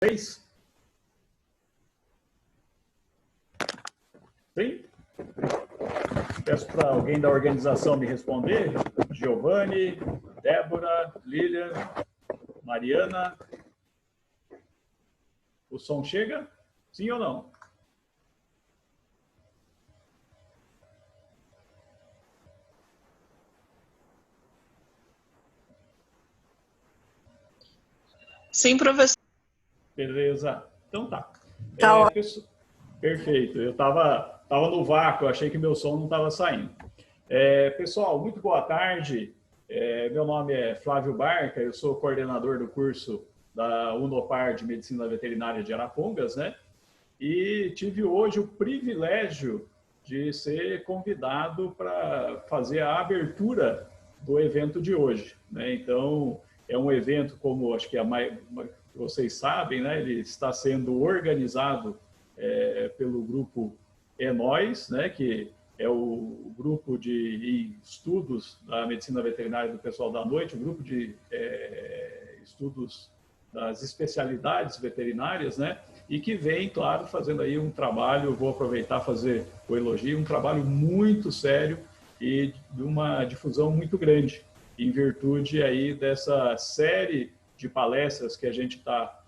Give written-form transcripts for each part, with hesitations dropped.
Três? Sim? Peço para alguém da organização me responder. Giovanni, Débora, Lilian, Mariana. O som chega? Sim ou não? Sim, professor. Beleza. Então tá. Tá Perfeito. Eu estava no vácuo, achei que meu som não estava saindo. Pessoal, muito boa tarde. Meu nome é Flávio Barca, eu sou coordenador do curso da Unopar de Medicina Veterinária de Arapongas, né? E tive hoje o privilégio de ser convidado para fazer a abertura do evento de hoje, né? Então, é um evento, como acho que vocês sabem, né? Ele está sendo organizado pelo grupo Nós, né? Que é o grupo de estudos da medicina veterinária do pessoal da noite, o grupo de estudos das especialidades veterinárias, né? E que vem, claro, fazendo aí um trabalho, vou aproveitar fazer o elogio, um trabalho muito sério e de uma difusão muito grande, em virtude aí dessa série de palestras que a gente está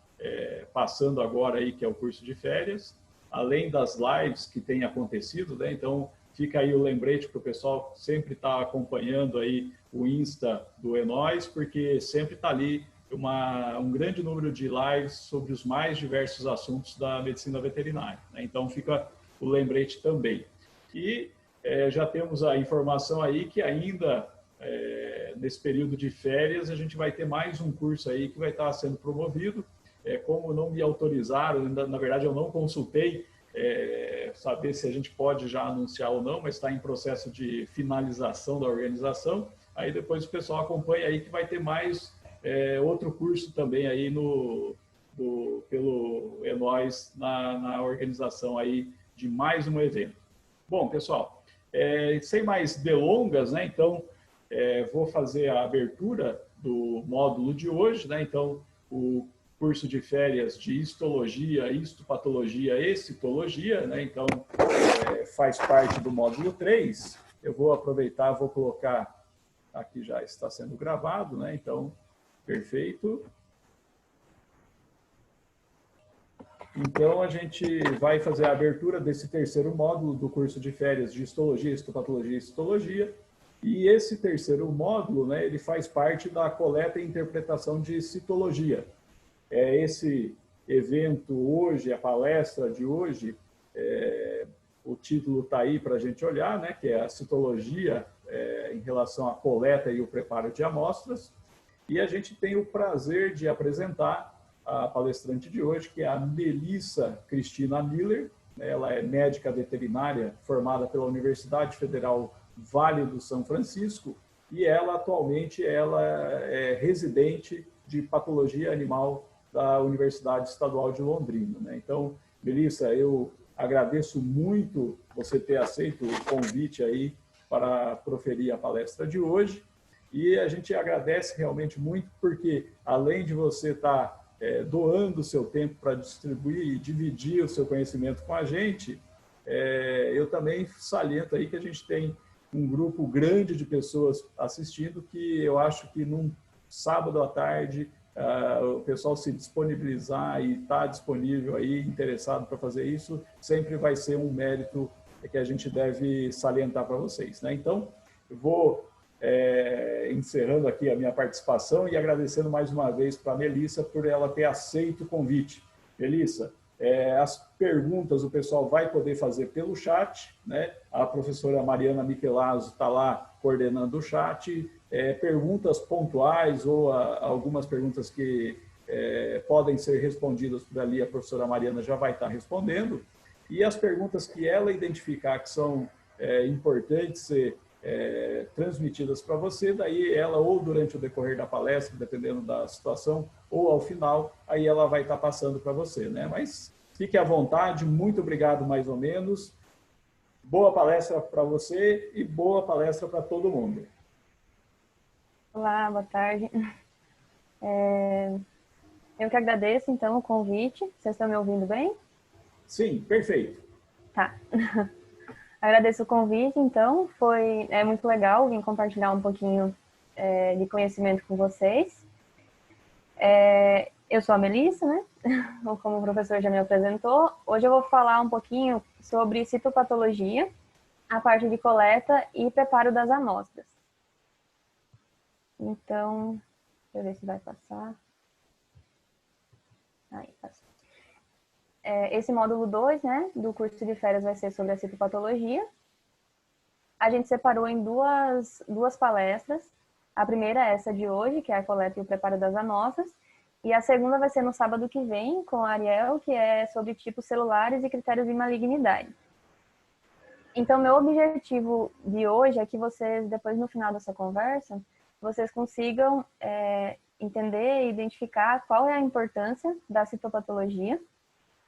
passando agora aí, que é o curso de férias, além das lives que têm acontecido, né? Então, fica aí o lembrete para o pessoal sempre estar acompanhando aí o Insta do Enóis, porque sempre está ali um grande número de lives sobre os mais diversos assuntos da medicina veterinária, né? Então, fica o lembrete também. E já temos a informação aí que ainda, nesse período de férias, a gente vai ter mais um curso aí que vai estar sendo promovido. Como não me autorizaram, na verdade eu não consultei saber se a gente pode já anunciar ou não, mas está em processo de finalização da organização. Aí depois o pessoal acompanha aí que vai ter mais outro curso também aí pelo Enóis na organização aí de mais um evento. Bom, pessoal, sem mais delongas, né? Então, vou fazer a abertura do módulo de hoje, né? Então, o curso de férias de histologia, histopatologia e citologia, né? Então, faz parte do módulo 3. Eu vou aproveitar, vou colocar, aqui já está sendo gravado, né? Então, perfeito. Então, a gente vai fazer a abertura desse terceiro módulo do curso de férias de histologia, histopatologia e citologia. E esse terceiro módulo, né, ele faz parte da coleta e interpretação de citologia. Esse evento hoje, a palestra de hoje, o título está aí para a gente olhar, né, que é a citologia em relação à coleta e o preparo de amostras. E a gente tem o prazer de apresentar a palestrante de hoje, que é a Melissa Cristina Miller. Ela é médica veterinária formada pela Universidade Federal Vale do São Francisco e ela atualmente é residente de patologia animal da Universidade Estadual de Londrina, né? Então, Melissa, eu agradeço muito você ter aceito o convite aí para proferir a palestra de hoje. E a gente agradece realmente muito porque, além de você estar doando o seu tempo para distribuir e dividir o seu conhecimento com a gente, eu também saliento aí que a gente tem um grupo grande de pessoas assistindo que eu acho que num sábado à tarde o pessoal se disponibilizar e estar disponível aí, interessado para fazer isso, sempre vai ser um mérito que a gente deve salientar para vocês, né? Então, eu vou encerrando aqui a minha participação e agradecendo mais uma vez para a Melissa por ela ter aceito o convite. Melissa, as perguntas o pessoal vai poder fazer pelo chat, né? A professora Mariana Michelazzo está lá coordenando o chat. Perguntas pontuais ou algumas perguntas que podem ser respondidas por ali, a professora Mariana já vai estar respondendo. E as perguntas que ela identificar que são importantes ser transmitidas para você, daí ela ou durante o decorrer da palestra, dependendo da situação, ou ao final, aí ela vai estar passando para você, né? Mas fique à vontade, muito obrigado mais ou menos. Boa palestra para você e boa palestra para todo mundo. Olá, boa tarde. Eu que agradeço, então, o convite. Vocês estão me ouvindo bem? Sim, perfeito. Tá. Agradeço o convite, então. É muito legal vir compartilhar um pouquinho de conhecimento com vocês. Eu sou a Melissa, né? Como o professor já me apresentou. Hoje eu vou falar um pouquinho sobre citopatologia, a parte de coleta e preparo das amostras. Então, deixa eu ver se vai passar. Aí, passou. Esse módulo 2, né, do curso de férias vai ser sobre a citopatologia. A gente separou em duas palestras. A primeira é essa de hoje, que é a coleta e o preparo das amostras. E a segunda vai ser no sábado que vem, com a Ariel, que é sobre tipos celulares e critérios de malignidade. Então, meu objetivo de hoje é que vocês, depois no final dessa conversa, vocês consigam entender e identificar qual é a importância da citopatologia,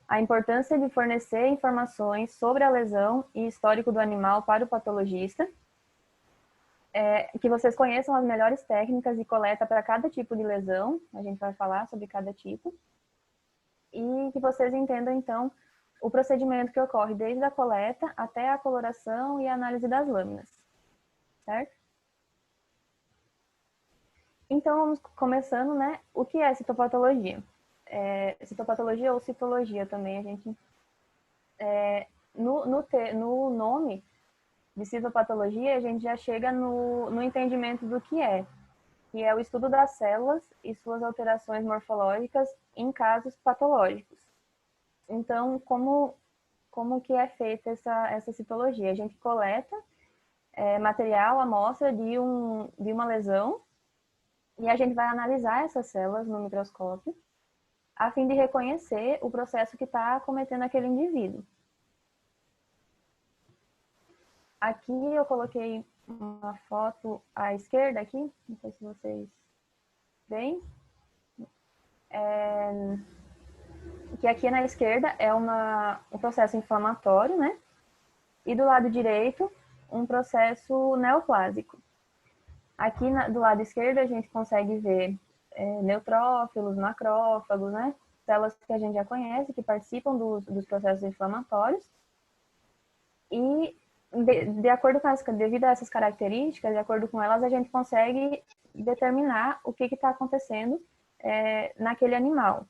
a importância de fornecer informações sobre a lesão e histórico do animal para o patologista, que vocês conheçam as melhores técnicas de coleta para cada tipo de lesão, a gente vai falar sobre cada tipo, e que vocês entendam, então, o procedimento que ocorre desde a coleta até a coloração e a análise das lâminas, certo? Então, vamos começando, né? O que é citopatologia? Citopatologia ou citologia também, a gente... No nome de citopatologia, a gente já chega no entendimento do que é o estudo das células e suas alterações morfológicas em casos patológicos. Então, como que é feita essa citologia? A gente coleta material, amostra de uma lesão, e a gente vai analisar essas células no microscópio, a fim de reconhecer o processo que está acometendo aquele indivíduo. Aqui eu coloquei uma foto à esquerda aqui, não sei se vocês veem, que aqui na esquerda é um processo inflamatório, né? E do lado direito, um processo neoplásico. Aqui do lado esquerdo a gente consegue ver neutrófilos, macrófagos, né? Células que a gente já conhece, que participam dos processos inflamatórios. E de acordo com devido a essas características, de acordo com elas, a gente consegue determinar o que está acontecendo naquele animal.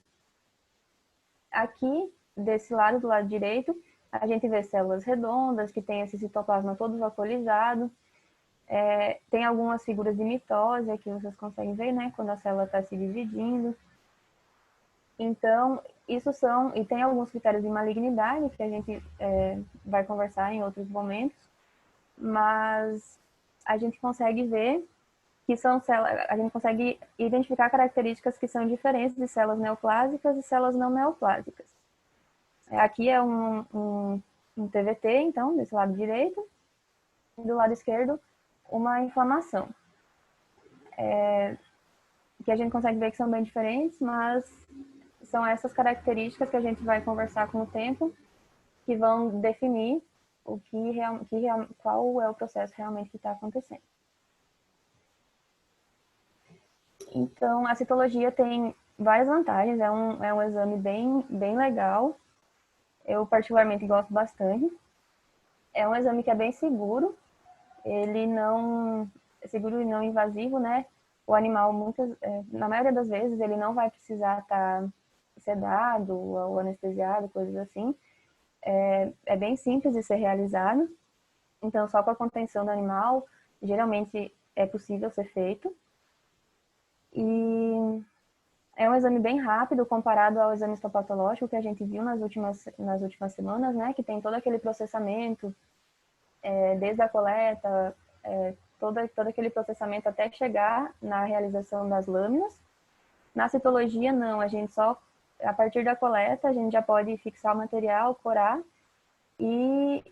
Aqui, desse lado, do lado direito, a gente vê células redondas, que tem esse citoplasma todo vaporizado. Tem algumas figuras de mitose, aqui vocês conseguem ver, né? Quando a célula está se dividindo. Então, e tem alguns critérios de malignidade, que a gente vai conversar em outros momentos, mas a gente consegue ver que são células, a gente consegue identificar características que são diferentes de células neoplásicas e células não neoplásicas. Aqui é um TVT, então, desse lado direito, e do lado esquerdo, uma inflamação. Que a gente consegue ver que são bem diferentes, mas são essas características que a gente vai conversar com o tempo que vão definir qual é o processo realmente que está acontecendo. Então, a citologia tem várias vantagens, é um exame bem legal. Eu particularmente gosto bastante. É um exame que é bem seguro, ele não é seguro e não invasivo, né? O animal, na maioria das vezes, ele não vai precisar estar sedado ou anestesiado, coisas assim. É bem simples de ser realizado. Então, só com a contenção do animal, geralmente é possível ser feito. E é um exame bem rápido comparado ao exame histopatológico que a gente viu nas últimas semanas, né? Que tem todo aquele processamento, desde a coleta, todo aquele processamento até chegar na realização das lâminas. Na citologia, não, a gente só, a partir da coleta, a gente já pode fixar o material, corar e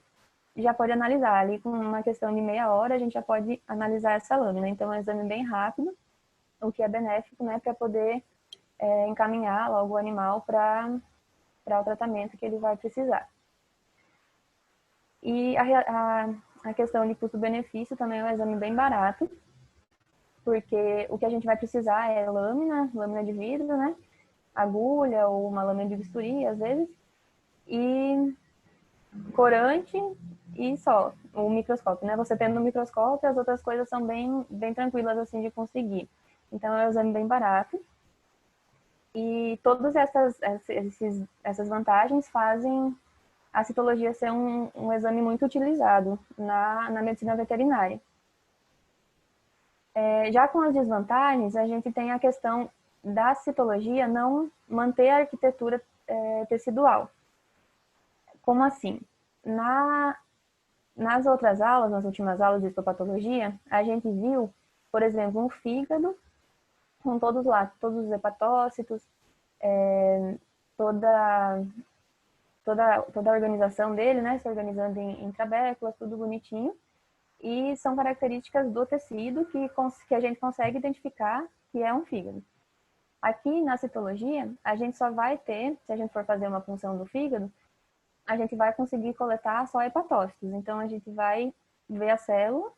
já pode analisar. Ali, com uma questão de meia hora, a gente já pode analisar essa lâmina. Então, é um exame bem rápido, o que é benéfico, né, para poder encaminhar logo o animal para o tratamento que ele vai precisar. E a questão de custo-benefício também é um exame bem barato, porque o que a gente vai precisar é lâmina de vidro, né? agulha ou uma lâmina de bisturi, às vezes, e corante e só, o microscópio, né? Você tendo no microscópio, as outras coisas são bem tranquilas, assim, de conseguir. Então, é um exame bem barato. E todas essas vantagens fazem a citologia ser um exame muito utilizado na medicina veterinária. Já com as desvantagens, a gente tem a questão da citologia não manter a arquitetura tecidual. Como assim? Nas outras aulas, nas últimas aulas de histopatologia, a gente viu, por exemplo, um fígado com todos os hepatócitos, toda a organização dele, né, se organizando em trabéculas, tudo bonitinho. E são características do tecido que a gente consegue identificar que é um fígado. Aqui na citologia, a gente só vai ter, se a gente for fazer uma punção do fígado, a gente vai conseguir coletar só hepatócitos. Então, a gente vai ver a célula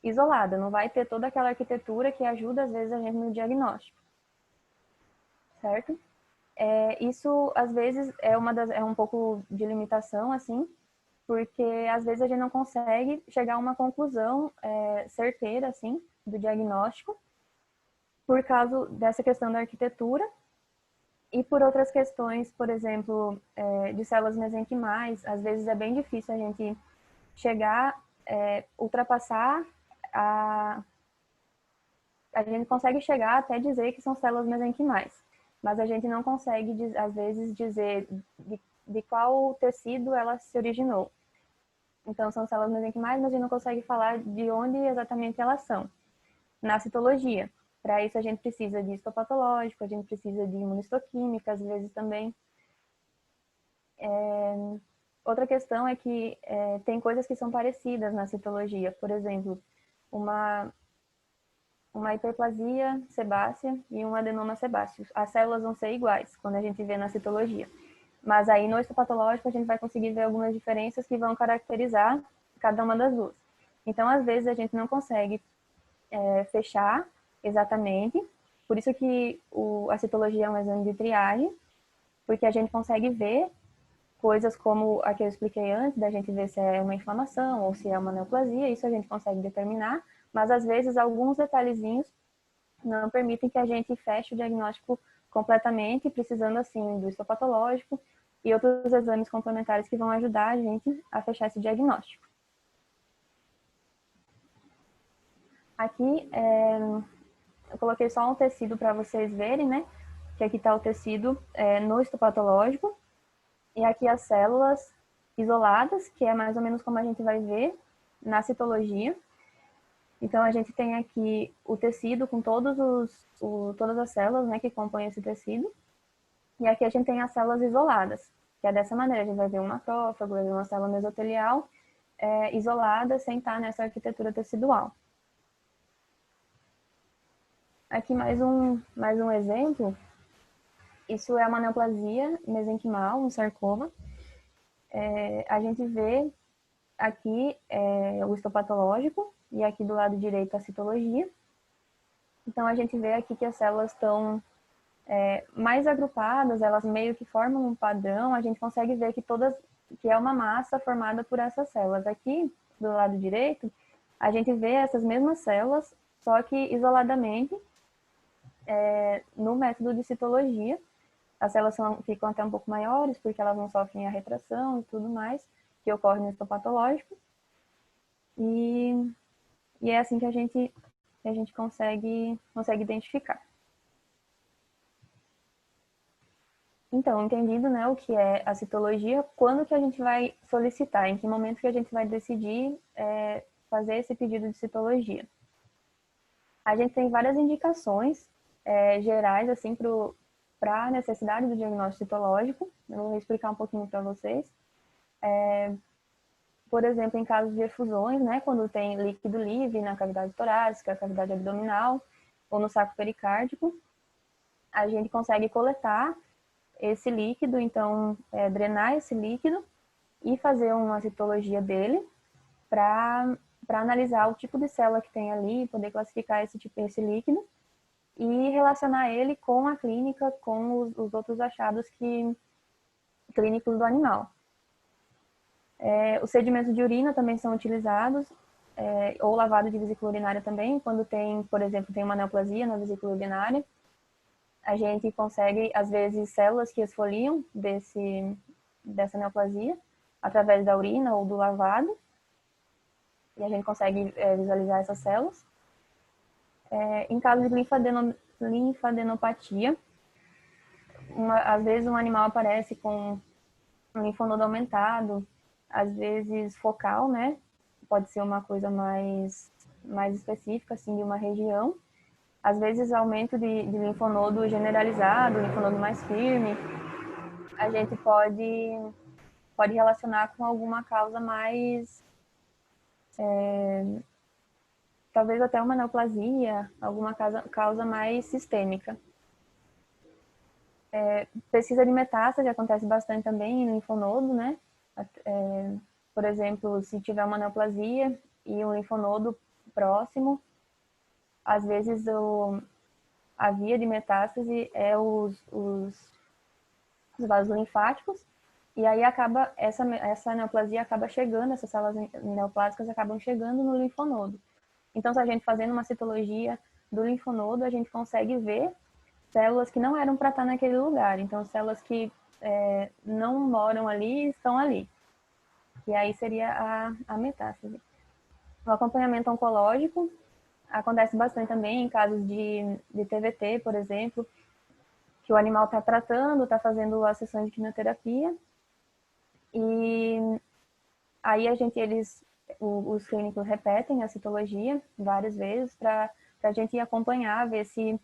isolada, não vai ter toda aquela arquitetura que ajuda, às vezes, a gente no diagnóstico. Certo? Isso, às vezes, é um pouco de limitação, assim, porque, às vezes, a gente não consegue chegar a uma conclusão certeira, assim, do diagnóstico, por causa dessa questão da arquitetura e por outras questões, por exemplo, de células mesenquimais. Às vezes é bem difícil a gente chegar, ultrapassar a gente consegue chegar até dizer que são células mesenquimais, mas a gente não consegue, às vezes, dizer de qual tecido ela se originou. Então, são células mesenquimais, mas a gente não consegue falar de onde exatamente elas são. Na citologia, para isso a gente precisa de histopatológico, a gente precisa de imunistoquímica, às vezes também. Outra questão é que tem coisas que são parecidas na citologia. Por exemplo, uma hiperplasia sebácea e um adenoma sebáceo. As células vão ser iguais quando a gente vê na citologia. Mas aí no histopatológico a gente vai conseguir ver algumas diferenças que vão caracterizar cada uma das duas. Então, às vezes, a gente não consegue fechar exatamente. Por isso que a citologia é um exame de triagem, porque a gente consegue ver coisas como a que eu expliquei antes, da gente ver se é uma inflamação ou se é uma neoplasia, isso a gente consegue determinar, mas às vezes alguns detalhezinhos não permitem que a gente feche o diagnóstico completamente, precisando assim do histopatológico e outros exames complementares que vão ajudar a gente a fechar esse diagnóstico. Aqui eu coloquei só um tecido para vocês verem, né? Que aqui está o tecido no histopatológico e aqui as células isoladas, que é mais ou menos como a gente vai ver na citologia. Então, a gente tem aqui o tecido com todas as células, né, que compõem esse tecido. E aqui a gente tem as células isoladas, que é dessa maneira. A gente vai ver um macrófago, vai ver uma célula mesotelial isolada, sem estar nessa arquitetura tecidual. Aqui mais um exemplo. Isso é uma neoplasia mesenquimal, um sarcoma. A gente vê aqui o histopatológico e aqui do lado direito a citologia. Então, a gente vê aqui que as células estão mais agrupadas, elas meio que formam um padrão. A gente consegue ver que é uma massa formada por essas células. Aqui, do lado direito, a gente vê essas mesmas células, só que isoladamente, no método de citologia. As células ficam até um pouco maiores, porque elas não sofrem a retração e tudo mais, que ocorre no histopatológico. E é assim que a gente consegue identificar. Então, entendido, né, o que é a citologia, quando que a gente vai solicitar, em que momento que a gente vai decidir fazer esse pedido de citologia. A gente tem várias indicações gerais, assim, para a necessidade do diagnóstico citológico. Eu vou explicar um pouquinho para vocês. Por exemplo, em casos de efusões, né, quando tem líquido livre na cavidade torácica, cavidade abdominal ou no saco pericárdico, a gente consegue coletar esse líquido, então drenar esse líquido e fazer uma citologia dele para analisar o tipo de célula que tem ali, poder classificar esse líquido e relacionar ele com a clínica, com os outros achados clínicos do animal. Os sedimentos de urina também são utilizados, ou lavado de vesícula urinária também, quando tem, por exemplo, tem uma neoplasia na vesícula urinária. A gente consegue, às vezes, células que esfoliam dessa neoplasia, através da urina ou do lavado, e a gente consegue visualizar essas células. Em caso de linfadenopatia, às vezes um animal aparece com um linfonodo aumentado, às vezes focal, né? Pode ser uma coisa mais específica, assim, de uma região. Às vezes aumento de linfonodo generalizado, linfonodo mais firme. A gente pode relacionar com alguma causa mais... talvez até uma neoplasia, alguma causa mais sistêmica. Pesquisa de metástase acontece bastante também em linfonodo, né? Por exemplo, se tiver uma neoplasia e um linfonodo próximo, às vezes a via de metástase é os vasos linfáticos, e aí essa neoplasia acaba chegando, essas células neoplásicas acabam chegando no linfonodo. Então, se a gente fazendo uma citologia do linfonodo, a gente consegue ver células que não eram para estar naquele lugar. Então, células que não moram ali, estão ali. E aí seria a metástase. O acompanhamento oncológico acontece bastante também em casos de TVT, por exemplo, que o animal está tratando, está fazendo as sessões de quimioterapia. E aí os clínicos repetem a citologia várias vezes para a gente acompanhar, ver se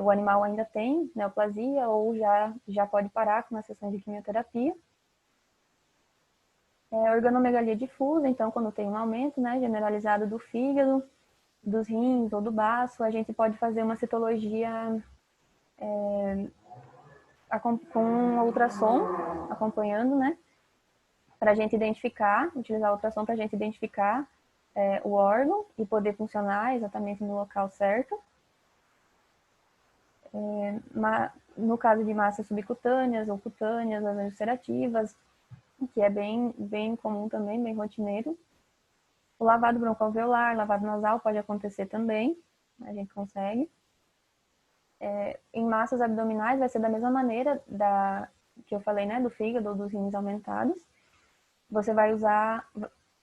o animal ainda tem neoplasia ou já pode parar com uma sessão de quimioterapia. Organomegalia difusa, então quando tem um aumento, né, generalizado do fígado, dos rins ou do baço, a gente pode fazer uma citologia com ultrassom, acompanhando, né, para a gente utilizar o ultrassom para a gente identificar o órgão e poder funcionar exatamente no local certo. No caso de massas subcutâneas ou cutâneas, as ulcerativas, que é bem comum também, bem rotineiro. O lavado broncoalveolar, lavado nasal pode acontecer também, a gente consegue. Em massas abdominais vai ser da mesma maneira que eu falei, né, do fígado ou dos rins aumentados. Você vai usar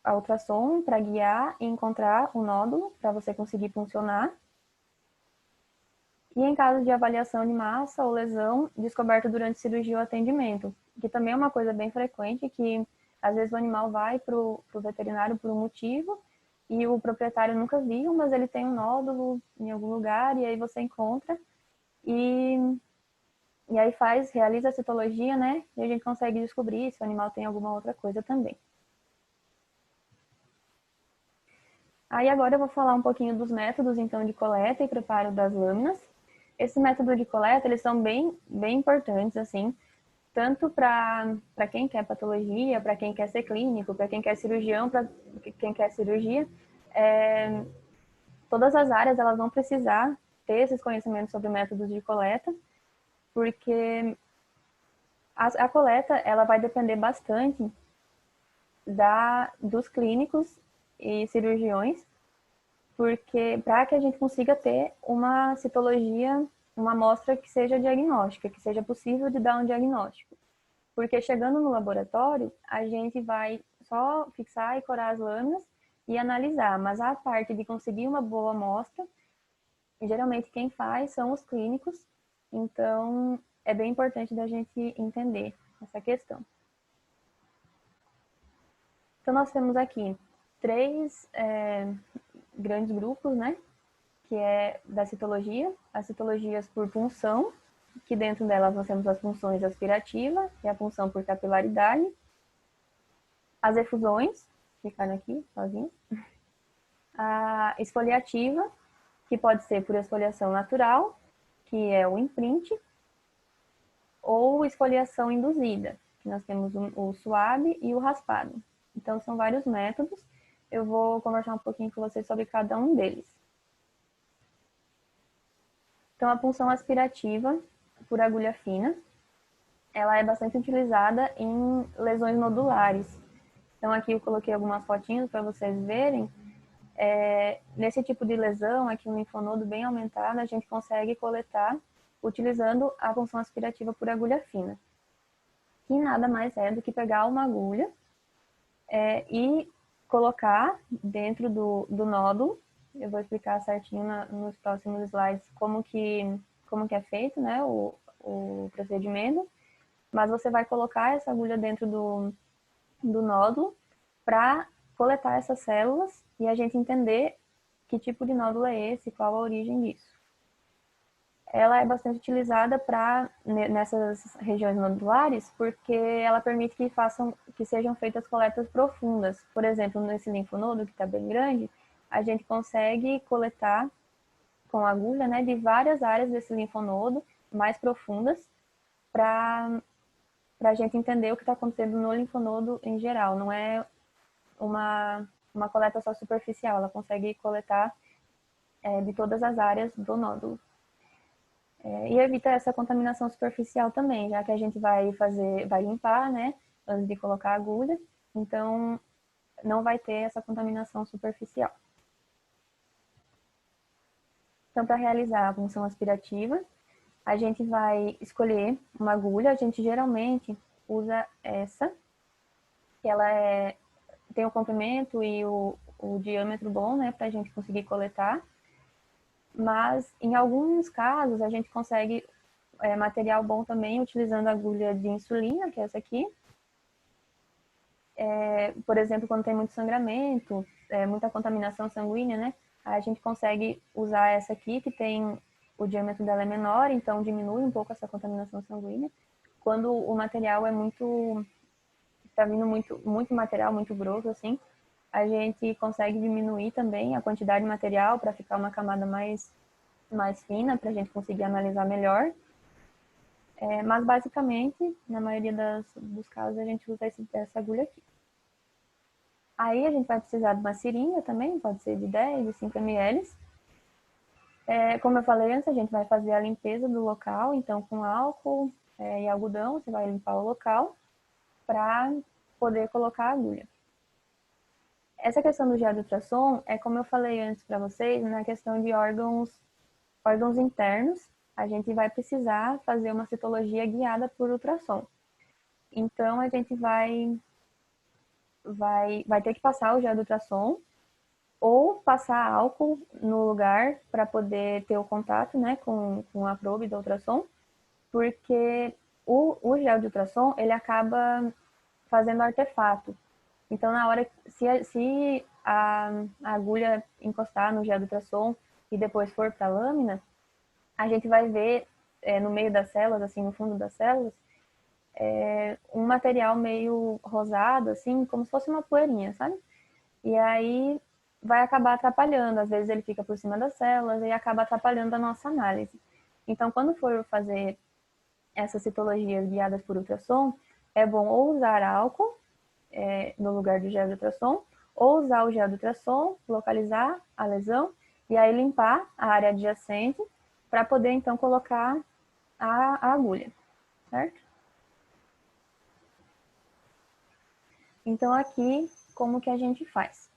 a ultrassom para guiar e encontrar o nódulo para você conseguir funcionar. E em caso de avaliação de massa ou lesão descoberta durante cirurgia ou atendimento, que também é uma coisa bem frequente, que às vezes o animal vai para o veterinário por um motivo e o proprietário nunca viu, mas ele tem um nódulo em algum lugar e aí você encontra e aí realiza a citologia, né? E a gente consegue descobrir se o animal tem alguma outra coisa também. Aí agora eu vou falar um pouquinho dos métodos, então, de coleta e preparo das lâminas. Esse método de coleta, eles são bem importantes, assim, tanto para quem quer patologia, para quem quer ser clínico, para quem quer cirurgião, para quem quer cirurgia. Todas as áreas, elas vão precisar ter esses conhecimentos sobre métodos de coleta, porque a coleta, ela vai depender bastante dos clínicos e cirurgiões, porque para que a gente consiga ter uma citologia, uma amostra que seja diagnóstica, que seja possível de dar um diagnóstico. Porque chegando no laboratório, a gente vai só fixar e corar as lâminas e analisar, mas a parte de conseguir uma boa amostra, geralmente quem faz são os clínicos, então é bem importante da gente entender essa questão. Então nós temos aqui 3 grandes grupos, né? Que é da citologia, as citologias por punção, que dentro delas nós temos as punções aspirativa, que é a punção por capilaridade, as efusões, ficaram aqui sozinho, a esfoliativa, que pode ser por esfoliação natural, que é o imprint, ou esfoliação induzida, que nós temos o suave e o raspado. Então são vários métodos, eu vou conversar um pouquinho com vocês sobre cada um deles. Então, a punção aspirativa por agulha fina, ela é bastante utilizada em lesões nodulares. Então, aqui eu coloquei algumas fotinhas para vocês verem. Nesse tipo de lesão, aqui um linfonodo bem aumentado, a gente consegue coletar utilizando a punção aspirativa por agulha fina. Que nada mais é do que pegar uma agulha e colocar dentro do nódulo. Eu vou explicar certinho nos próximos slides como que é feito, né, o procedimento. Mas você vai colocar essa agulha dentro do nódulo para coletar essas células e a gente entender que tipo de nódulo é esse, qual a origem disso. Ela é bastante utilizada nessas regiões nodulares porque ela permite que sejam feitas coletas profundas. Por exemplo, nesse linfonodo que está bem grande, a gente consegue coletar com agulha, né, de várias áreas desse linfonodo mais profundas para a gente entender o que está acontecendo no linfonodo em geral. Não é uma coleta só superficial, ela consegue coletar de todas as áreas do nódulo. E evita essa contaminação superficial também, já que a gente vai limpar, né, antes de colocar a agulha, então não vai ter essa contaminação superficial. Então, para realizar a punção aspirativa, a gente vai escolher uma agulha, a gente geralmente usa essa, que ela tem o comprimento e o diâmetro bom, né, para a gente conseguir coletar. Mas, em alguns casos, a gente consegue material bom também utilizando a agulha de insulina, que é essa aqui. Por exemplo, quando tem muito sangramento, muita contaminação sanguínea, né? A gente consegue usar essa aqui, que tem o diâmetro dela é menor, então diminui um pouco essa contaminação sanguínea. Quando o material está vindo muito material, muito grosso, assim, a gente consegue diminuir também a quantidade de material para ficar uma camada mais fina, para a gente conseguir analisar melhor. Mas, basicamente, na maioria dos casos, a gente usa essa agulha aqui. Aí, a gente vai precisar de uma seringa também, pode ser de 10, de 5 ml. Como eu falei antes, a gente vai fazer a limpeza do local, então, com álcool e algodão, você vai limpar o local para poder colocar a agulha. Essa questão do gel de ultrassom é como eu falei antes para vocês, na questão de órgãos internos, a gente vai precisar fazer uma citologia guiada por ultrassom. Então, a gente vai ter que passar o gel de ultrassom ou passar álcool no lugar para poder ter o contato, né, com a probe do ultrassom, porque o gel de ultrassom, ele acaba fazendo artefato. Então, na hora, se a agulha encostar no gel de ultrassom e depois for para a lâmina, a gente vai ver no meio das células, assim, no fundo das células, um material meio rosado, assim, como se fosse uma poeirinha, sabe? E aí vai acabar atrapalhando. Às vezes ele fica por cima das células e acaba atrapalhando a nossa análise. Então, quando for fazer essas citologias guiadas por ultrassom, é bom ou usar álcool no lugar do gel de ultrassom, ou usar o gel de ultrassom, localizar a lesão e aí limpar a área adjacente para poder, então, colocar a agulha, certo? Então, aqui, como que a gente faz?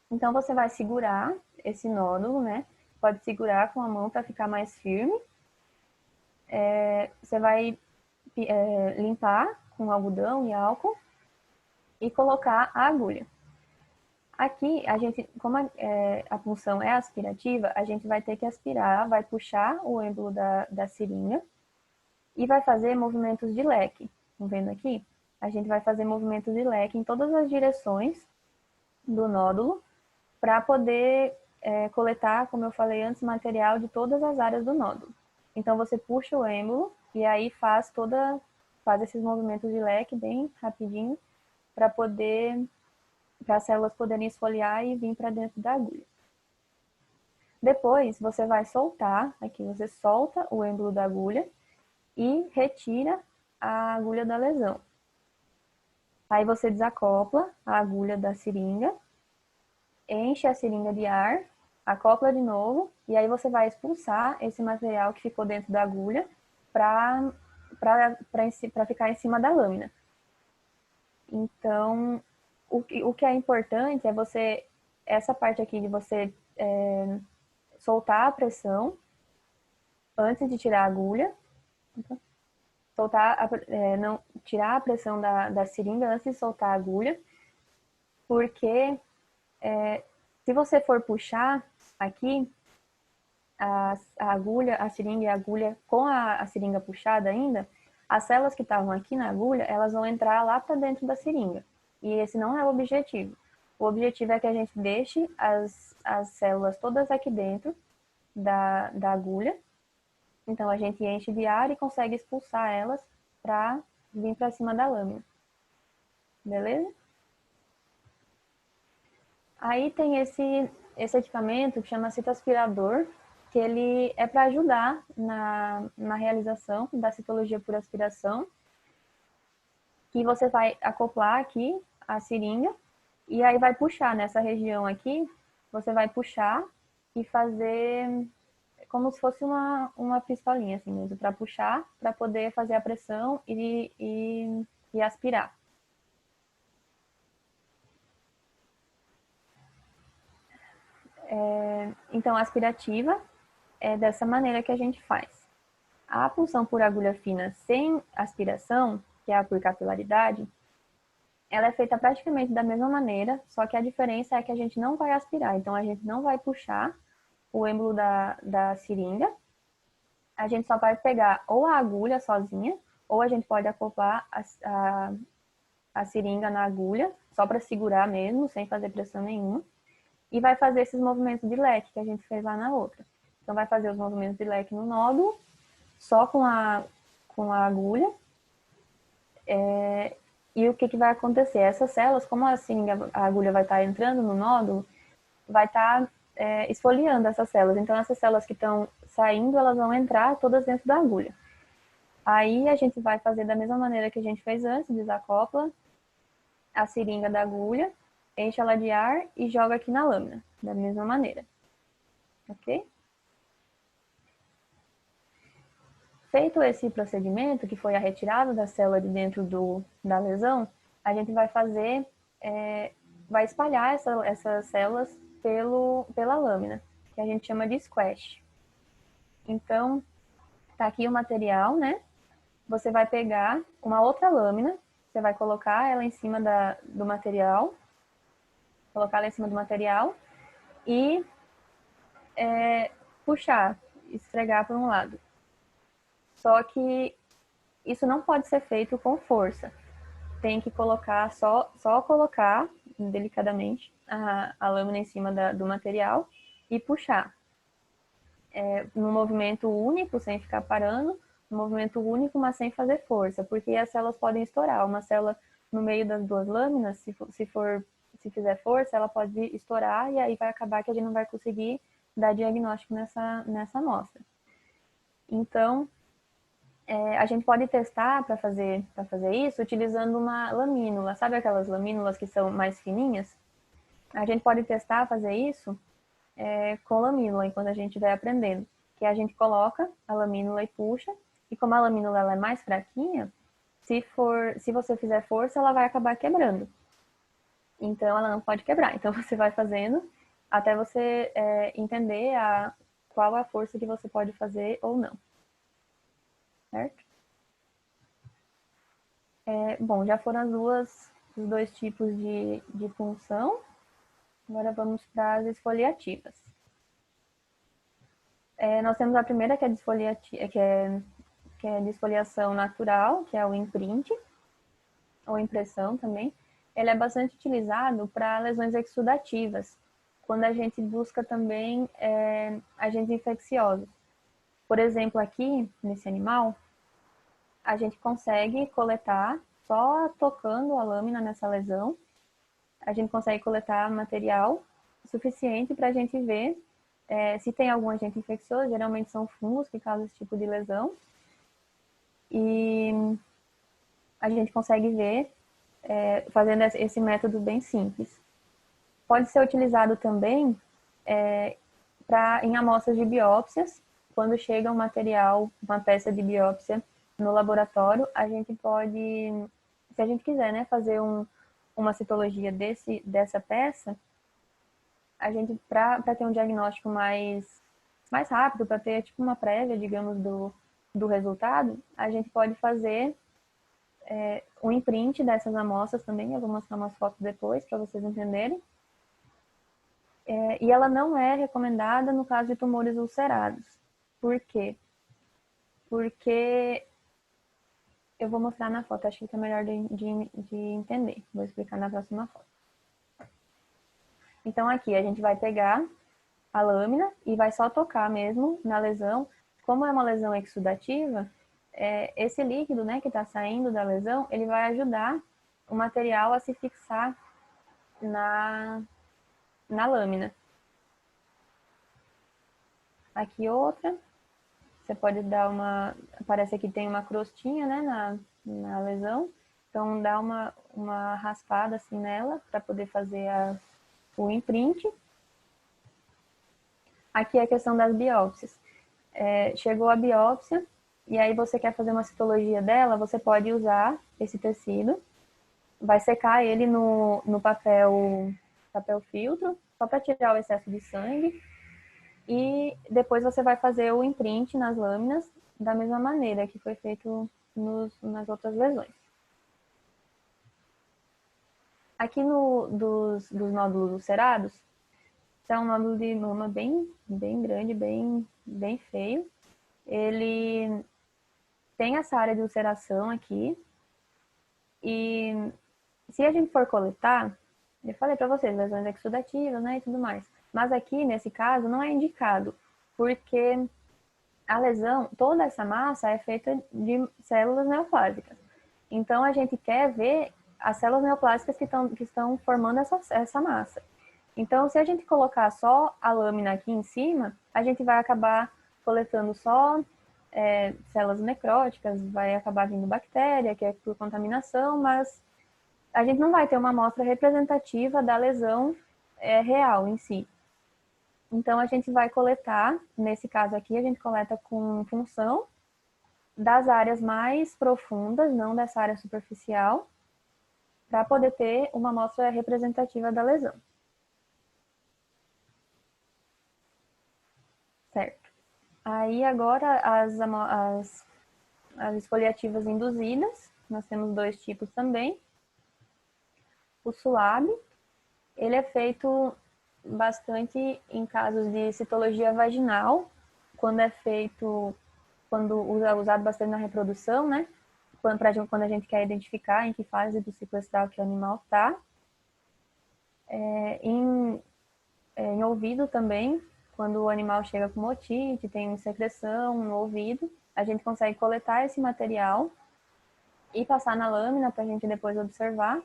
Então, você vai segurar esse nódulo, né? Pode segurar com a mão para ficar mais firme. Você vai limpar com algodão e álcool e colocar a agulha. Aqui, como a punção é aspirativa, a gente vai ter que aspirar, vai puxar o êmbolo da seringa e vai fazer movimentos de leque. Estão vendo aqui? A gente vai fazer movimentos de leque em todas as direções do nódulo para poder coletar, como eu falei antes, material de todas as áreas do nódulo. Então, você puxa o êmbolo e aí faz esses movimentos de leque bem rapidinho para as células poderem esfoliar e vir para dentro da agulha. Depois, você vai soltar, aqui você solta o êmbolo da agulha e retira a agulha da lesão. Aí você desacopla a agulha da seringa, enche a seringa de ar acopla de novo, e aí você vai expulsar esse material que ficou dentro da agulha para ficar em cima da lâmina. Então, o que é importante é você, essa parte aqui de você soltar a pressão antes de tirar a agulha, não, tirar a pressão da seringa antes de soltar a agulha, porque se você for puxar aqui, a agulha, a seringa e a agulha com a seringa puxada ainda, as células que estavam aqui na agulha, elas vão entrar lá para dentro da seringa. E esse não é o objetivo. O objetivo é que a gente deixe as células todas aqui dentro da agulha. Então, a gente enche de ar e consegue expulsar elas para vir para cima da lâmina. Beleza? Aí tem esse equipamento que chama citoaspirador, que ele é para ajudar na realização da citologia por aspiração, que você vai acoplar aqui a seringa e aí vai puxar nessa região aqui, você vai puxar e fazer como se fosse uma pistolinha assim mesmo, para puxar, para poder fazer a pressão e aspirar. Então, a aspirativa é dessa maneira que a gente faz. A punção por agulha fina sem aspiração, que é a por capilaridade, ela é feita praticamente da mesma maneira, só que a diferença é que a gente não vai aspirar. Então, a gente não vai puxar o êmbolo da seringa, a gente só vai pegar ou a agulha sozinha, ou a gente pode acoplar a seringa na agulha, só para segurar mesmo, sem fazer pressão nenhuma, e vai fazer esses movimentos de leque que a gente fez lá na outra. Então, vai fazer os movimentos de leque no nódulo, só com a agulha. E o que vai acontecer? Essas células, como a agulha vai estar entrando no nódulo, vai estar esfoliando essas células. Então, essas células que estão saindo, elas vão entrar todas dentro da agulha. Aí, a gente vai fazer da mesma maneira que a gente fez antes, desacopla a seringa da agulha, enche ela de ar e joga aqui na lâmina, da mesma maneira. Ok? Feito esse procedimento, que foi a retirada da célula de dentro da lesão, a gente vai fazer, vai espalhar essas células pela lâmina, que a gente chama de squash. Então, tá aqui o material, né? Você vai pegar uma outra lâmina, você vai colocar ela em cima do material, e puxar, esfregar por um lado. Só que isso não pode ser feito com força. Tem que colocar, só colocar delicadamente a lâmina em cima do material e puxar. Num movimento único, sem ficar parando, num movimento único, mas sem fazer força, porque as células podem estourar. Uma célula no meio das duas lâminas, se fizer força, ela pode estourar e aí vai acabar que a gente não vai conseguir dar diagnóstico nessa amostra. Então, a gente pode testar para fazer isso utilizando uma lamínula. Sabe aquelas lamínulas que são mais fininhas? A gente pode testar fazer isso com lamínula enquanto a gente estiver aprendendo. Que a gente coloca a lamínula e puxa, e como a lamínula ela é mais fraquinha, se você fizer força, ela vai acabar quebrando. Então, ela não pode quebrar. Então, você vai fazendo até você entender qual a força que você pode fazer ou não. Certo? Bom, já foram os dois tipos de punção. Agora vamos para as esfoliativas. Nós temos a primeira que é de esfoliação natural, que é o imprint, ou impressão também. Ele é bastante utilizado para lesões exudativas, quando a gente busca também agentes infecciosos. Por exemplo, aqui, nesse animal, a gente consegue coletar, só tocando a lâmina nessa lesão, a gente consegue coletar material suficiente para a gente ver se tem algum agente infeccioso. Geralmente são fungos que causam esse tipo de lesão. E a gente consegue ver fazendo esse método bem simples. Pode ser utilizado também em amostras de biópsias. Quando chega um material, uma peça de biópsia no laboratório, a gente pode, se a gente quiser, né, fazer uma citologia dessa peça, a gente, para ter um diagnóstico mais rápido, para ter tipo uma prévia, digamos, do resultado, a gente pode fazer um imprint dessas amostras também. Eu vou mostrar umas fotos depois para vocês entenderem. E ela não é recomendada no caso de tumores ulcerados. Por quê? Porque eu vou mostrar na foto, acho que fica melhor de entender. Vou explicar na próxima foto. Então aqui a gente vai pegar a lâmina e vai só tocar mesmo na lesão. Como é uma lesão exudativa, esse líquido, né, que está saindo da lesão, ele vai ajudar o material a se fixar na lâmina. Aqui outra. Você pode dar parece que tem uma crostinha, né, na lesão. Então dá uma raspada assim nela para poder fazer o imprint. Aqui é a questão das biópsias. Chegou a biópsia e aí você quer fazer uma citologia dela, você pode usar esse tecido, vai secar ele no papel filtro, só para tirar o excesso de sangue, e depois você vai fazer o imprint nas lâminas da mesma maneira que foi feito nas outras lesões. Aqui dos nódulos ulcerados, é um nódulo de mama bem grande, bem feio. Ele tem essa área de ulceração aqui. E se a gente for coletar, eu falei para vocês, lesões exudativas, né, e tudo mais. Mas aqui, nesse caso, não é indicado, porque a lesão, toda essa massa é feita de células neoplásicas. Então, a gente quer ver as células neoplásicas que estão formando essa massa. Então, se a gente colocar só a lâmina aqui em cima, a gente vai acabar coletando só células necróticas, vai acabar vindo bactéria, que é por contaminação, mas a gente não vai ter uma amostra representativa da lesão real em si. Então, a gente vai coletar, nesse caso aqui, a gente coleta com função das áreas mais profundas, não dessa área superficial, para poder ter uma amostra representativa da lesão. Certo. Aí, agora, as esfoliativas induzidas, nós temos dois tipos também. O SUAB, ele é feito bastante em casos de citologia vaginal, quando é usado bastante na reprodução, né? Quando a gente quer identificar em que fase do ciclo estral que o animal está. Em ouvido também, quando o animal chega com otite, tem secreção no ouvido, a gente consegue coletar esse material e passar na lâmina para a gente depois observar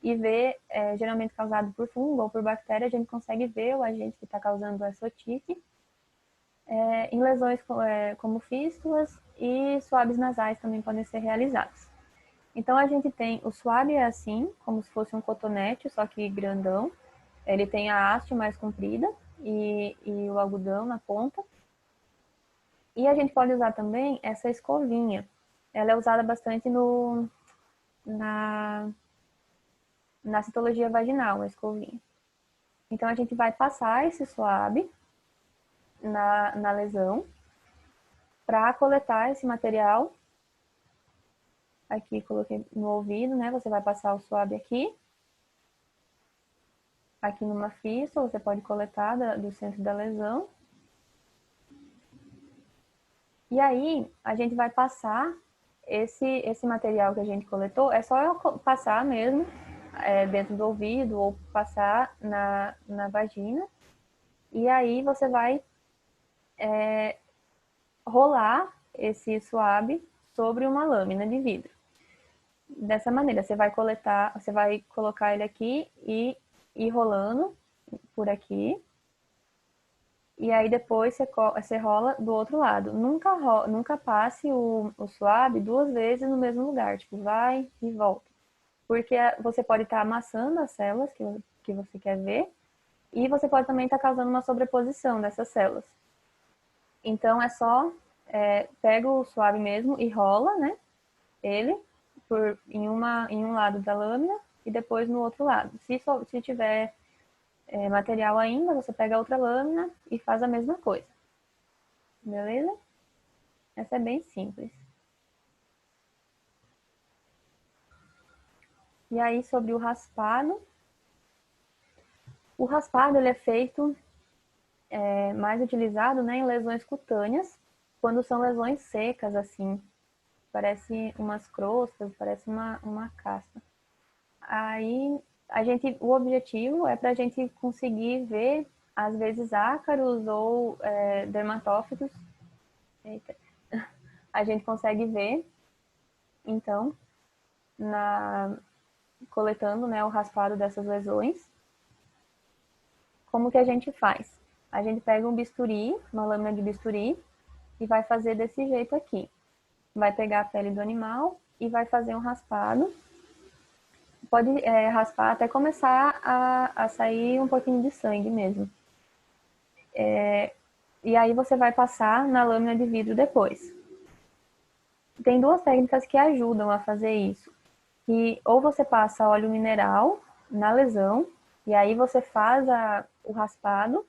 e ver, geralmente causado por fungo ou por bactéria, a gente consegue ver o agente que está causando essa otite. Em lesões como fístulas e suabes nasais também podem ser realizados. Então, a gente tem o suave é assim, como se fosse um cotonete, só que grandão. Ele tem a haste mais comprida e o algodão na ponta. E a gente pode usar também essa escovinha. Ela é usada bastante na citologia vaginal, a escovinha. Então, a gente vai passar esse suave na lesão para coletar esse material. Aqui, coloquei no ouvido, né? Você vai passar o suave aqui. Aqui numa fístula, você pode coletar do centro da lesão. E aí, a gente vai passar esse material que a gente coletou, é só eu passar mesmo dentro do ouvido ou passar na vagina. E aí, você vai rolar esse suave sobre uma lâmina de vidro. Dessa maneira, você vai colocar ele aqui e ir rolando por aqui. E aí depois você rola do outro lado. Nunca passe o suave duas vezes no mesmo lugar. Tipo, vai e volta. Porque você pode estar amassando as células que você quer ver. E você pode também estar causando uma sobreposição dessas células. Então, é só pega o suave mesmo e rola, né? Ele em um lado da lâmina e depois no outro lado. Se tiver material ainda, você pega a outra lâmina e faz a mesma coisa. Beleza? Essa é bem simples. E aí, sobre o raspado. O raspado ele é feito, mais utilizado, né, em lesões cutâneas, quando são lesões secas, assim. Parece umas crostas, parece uma casca. Aí, o objetivo é para a gente conseguir ver, às vezes, ácaros ou dermatófitos. Eita. A gente consegue ver, então, coletando, né, o raspado dessas lesões. Como que a gente faz? A gente pega um bisturi, uma lâmina de bisturi, e vai fazer desse jeito aqui. Vai pegar a pele do animal e vai fazer um raspado. Pode raspar até começar a sair um pouquinho de sangue mesmo. E aí você vai passar na lâmina de vidro depois. Tem duas técnicas que ajudam a fazer isso. Que ou você passa óleo mineral na lesão, e aí você faz o raspado,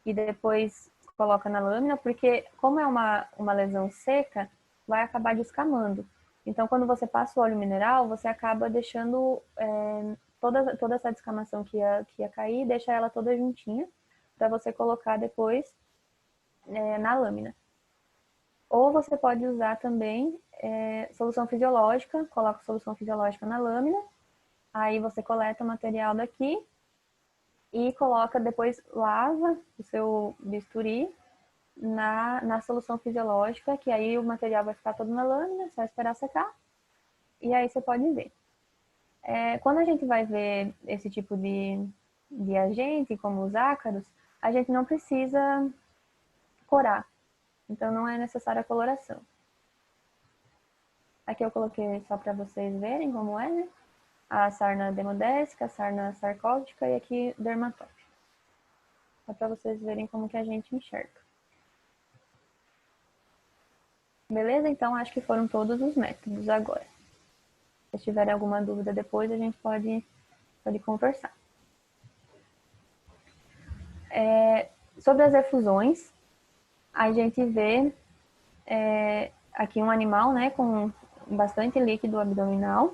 e depois coloca na lâmina, porque como é uma lesão seca, vai acabar descamando. Então, quando você passa o óleo mineral, você acaba deixando toda essa descamação que ia cair, deixa ela toda juntinha, para você colocar depois na lâmina. Ou você pode usar também solução fisiológica, coloca solução fisiológica na lâmina, aí você coleta o material daqui, e coloca, depois lava o seu bisturi na solução fisiológica, que aí o material vai ficar todo na lâmina, só esperar secar, e aí você pode ver. Quando a gente vai ver esse tipo de agente, como os ácaros, a gente não precisa corar, então não é necessária a coloração. Aqui eu coloquei só para vocês verem como é, né? A sarna demodésica, a sarna sarcóptica e aqui dermatóide. Só para vocês verem como que a gente enxerga. Beleza? Então, acho que foram todos os métodos agora. Se tiverem alguma dúvida depois, a gente pode conversar. Sobre as efusões, a gente vê aqui um animal, né, com bastante líquido abdominal.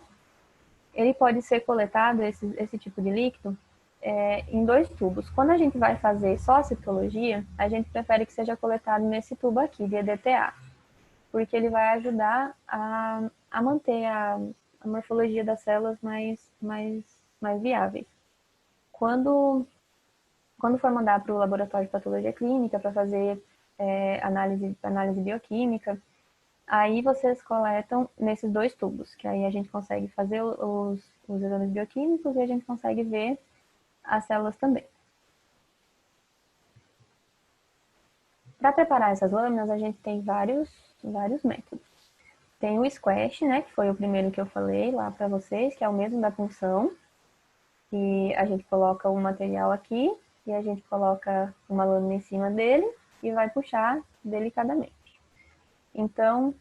Ele pode ser coletado, esse tipo de líquido, em 2 tubos. Quando a gente vai fazer só a citologia, a gente prefere que seja coletado nesse tubo aqui, de EDTA, porque ele vai ajudar a manter a morfologia das células mais viáveis. Quando for mandar para o laboratório de patologia clínica para fazer análise bioquímica, aí vocês coletam nesses 2 tubos, que aí a gente consegue fazer os exames bioquímicos e a gente consegue ver as células também. Para preparar essas lâminas, a gente tem vários métodos. Tem o squash, né, que foi o primeiro que eu falei lá para vocês, que é o mesmo da punção. E a gente coloca o material aqui e a gente coloca uma lâmina em cima dele e vai puxar delicadamente. Então,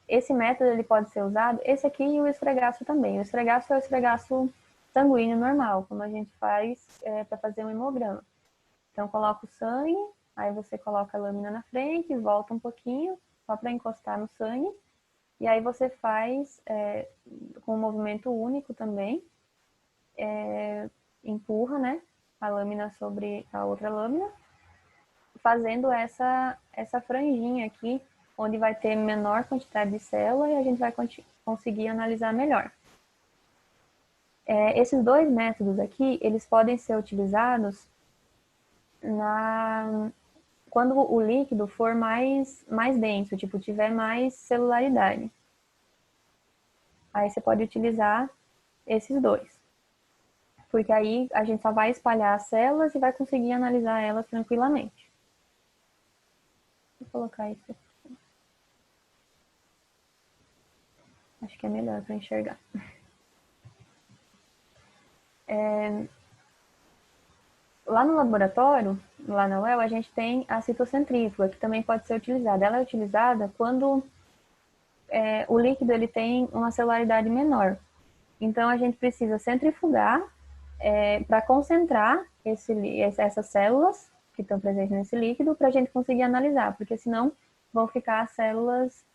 esse método ele pode ser usado, esse aqui e o esfregaço também. O esfregaço é o esfregaço sanguíneo normal, como a gente faz para fazer um hemograma. Então, coloca o sangue, aí você coloca a lâmina na frente, volta um pouquinho, só para encostar no sangue. E aí você faz com um movimento único também, empurra, né, a lâmina sobre a outra lâmina, fazendo essa franjinha aqui, onde vai ter menor quantidade de célula e a gente vai conseguir analisar melhor. Esses 2 métodos aqui, eles podem ser utilizados quando o líquido for mais denso, tipo, tiver mais celularidade. Aí você pode utilizar esses 2. Porque aí a gente só vai espalhar as células e vai conseguir analisar elas tranquilamente. Vou colocar isso aqui. Acho que é melhor para enxergar. Lá no laboratório, lá na UEL, a gente tem a citocentrífuga, que também pode ser utilizada. Ela é utilizada quando o líquido ele tem uma celularidade menor. Então, a gente precisa centrifugar para concentrar essas células que estão presentes nesse líquido para a gente conseguir analisar, porque senão vão ficar células,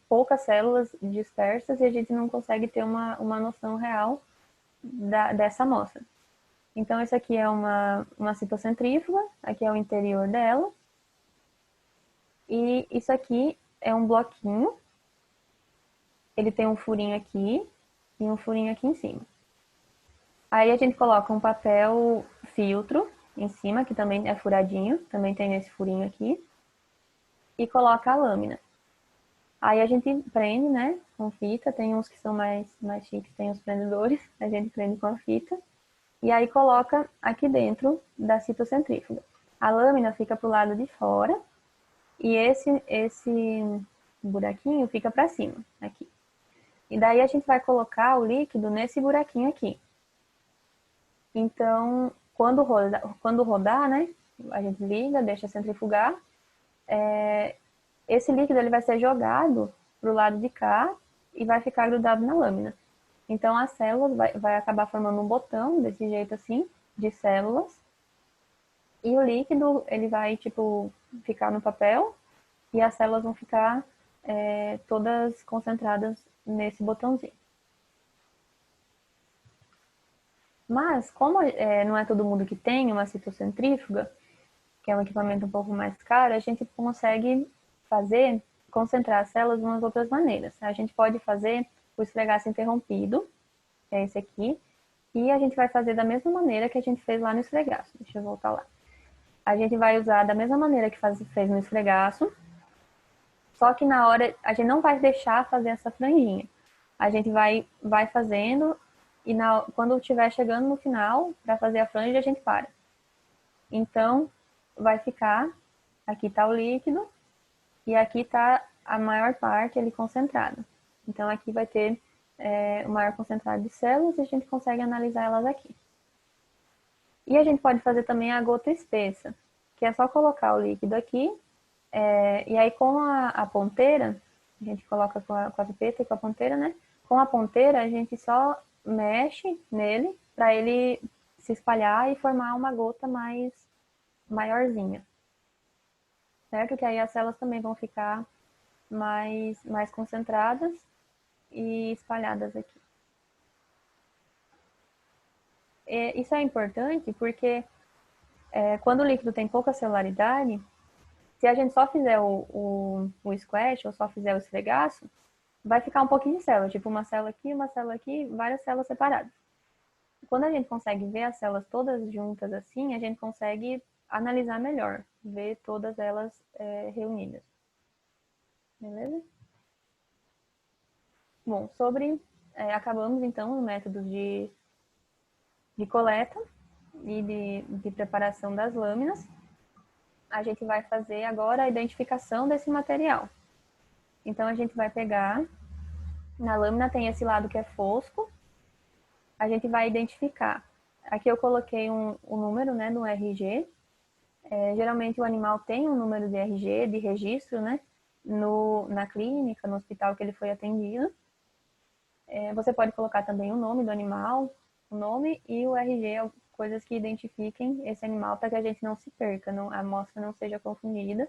poucas células dispersas e a gente não consegue ter uma noção real dessa amostra. Então, isso aqui é uma citocentrífuga, aqui é o interior dela. E isso aqui é um bloquinho. Ele tem um furinho aqui e um furinho aqui em cima. Aí a gente coloca um papel filtro em cima, que também é furadinho, também tem esse furinho aqui. E coloca a lâmina. Aí a gente prende, né, com fita. Tem uns que são mais chiques, tem os prendedores. A gente prende com a fita. E aí coloca aqui dentro da citocentrífuga. A lâmina fica pro lado de fora e esse buraquinho fica para cima, aqui. E daí a gente vai colocar o líquido nesse buraquinho aqui. Então, quando rodar, né, a gente liga, deixa centrifugar. Esse líquido ele vai ser jogado pro lado de cá e vai ficar grudado na lâmina. Então, as células vai acabar formando um botão, desse jeito assim, de células. E o líquido, ele vai, tipo, ficar no papel e as células vão ficar todas concentradas nesse botãozinho. Mas, como não é todo mundo que tem uma citocentrífuga, que é um equipamento um pouco mais caro, a gente consegue concentrar as células de umas outras maneiras. A gente pode fazer o esfregaço interrompido, que é esse aqui, e a gente vai fazer da mesma maneira que a gente fez lá no esfregaço. Deixa eu voltar lá. A gente vai usar da mesma maneira que fez no esfregaço, só que na hora a gente não vai deixar fazer essa franjinha. A gente vai fazendo e quando estiver chegando no final, para fazer a franja, a gente para. Então, vai ficar, aqui está o líquido e aqui está a maior parte ali concentrada. Então, aqui vai ter o maior concentrado de células e a gente consegue analisar elas aqui. E a gente pode fazer também a gota espessa, que é só colocar o líquido aqui, e aí com a ponteira, a gente coloca com a pipeta e com a ponteira, né? Com a ponteira, a gente só mexe nele para ele se espalhar e formar uma gota maiorzinha. Certo? Que aí as células também vão ficar mais concentradas e espalhadas aqui. Isso é importante porque quando o líquido tem pouca celularidade, se a gente só fizer o squash ou só fizer o esfregaço, vai ficar um pouquinho de célula, tipo uma célula aqui, várias células separadas. Quando a gente consegue ver as células todas juntas assim, a gente consegue analisar melhor, ver todas elas reunidas. Beleza? Bom, acabamos então os métodos de coleta e de preparação das lâminas. A gente vai fazer agora a identificação desse material. Então, a gente vai pegar, na lâmina tem esse lado que é fosco, a gente vai identificar. Aqui eu coloquei um número, né, do RG. Geralmente o animal tem um número de RG, de registro, né, na clínica, no hospital que ele foi atendido. Você pode colocar também o nome do animal, o nome e o RG, coisas que identifiquem esse animal para que a gente não se perca, a amostra não seja confundida.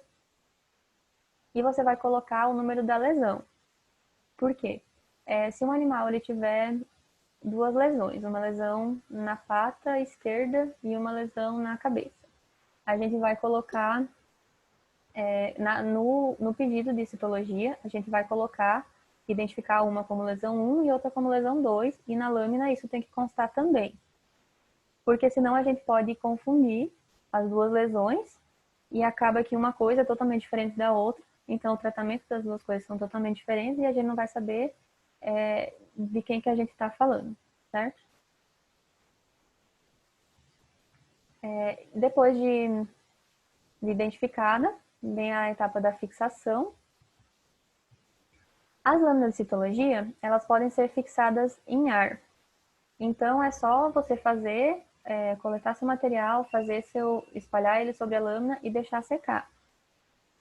E você vai colocar o número da lesão. Por quê? Se um animal ele tiver duas lesões, uma lesão na pata esquerda e uma lesão na cabeça, a gente vai colocar no pedido de citologia, a gente vai identificar uma como lesão 1 e outra como lesão 2, e na lâmina isso tem que constar também. Porque senão a gente pode confundir as duas lesões e acaba que uma coisa é totalmente diferente da outra, então o tratamento das duas coisas são totalmente diferentes e a gente não vai saber de quem que a gente está falando, certo? Depois de identificada, vem a etapa da fixação. As lâminas de citologia, elas podem ser fixadas em ar. Então, é só você fazer coletar seu material, espalhar ele sobre a lâmina e deixar secar.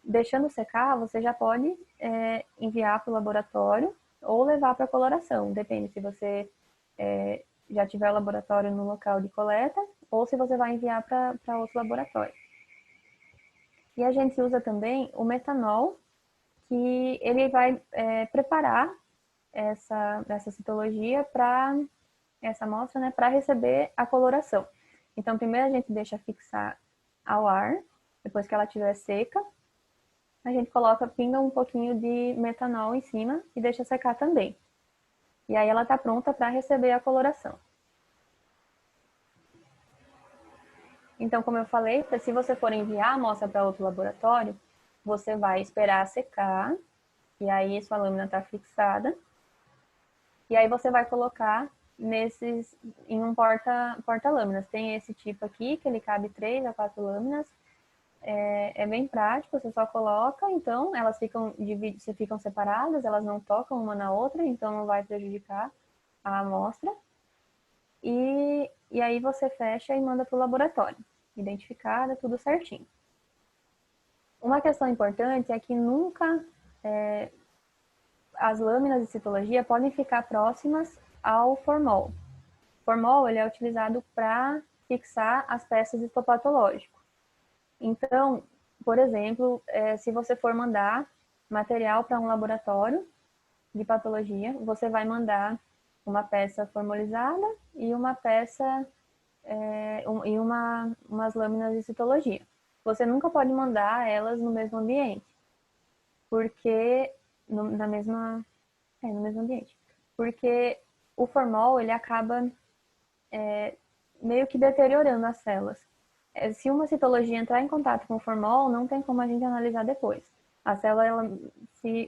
Deixando secar, você já pode enviar para o laboratório ou levar para coloração. Depende se você já tiver o laboratório no local de coleta ou se você vai enviar para outro laboratório. E a gente usa também o metanol, que ele vai preparar essa citologia para essa amostra, né, para receber a coloração. Então, primeiro a gente deixa fixar ao ar, depois que ela estiver seca, a gente pinga um pouquinho de metanol em cima e deixa secar também. E aí ela está pronta para receber a coloração. Então, como eu falei, se você for enviar a amostra para outro laboratório, você vai esperar secar, e aí sua lâmina está fixada, e aí você vai colocar em um porta-lâminas. Tem esse tipo aqui, que ele cabe 3 a 4 lâminas. É bem prático, você só coloca, então elas ficam separadas, elas não tocam uma na outra, então não vai prejudicar a amostra. E aí você fecha e manda para o laboratório, identificada, tudo certinho. Uma questão importante é que nunca as lâminas de citologia podem ficar próximas ao formol. O formol ele é utilizado para fixar as peças histopatológicas. Então, por exemplo, se você for mandar material para um laboratório de patologia, você vai mandar uma peça formolizada e uma peça umas lâminas de citologia. Você nunca pode mandar elas no mesmo ambiente, porque no mesmo ambiente, porque o formol ele acaba meio que deteriorando as células. Se uma citologia entrar em contato com o formol, não tem como a gente analisar depois. A célula ela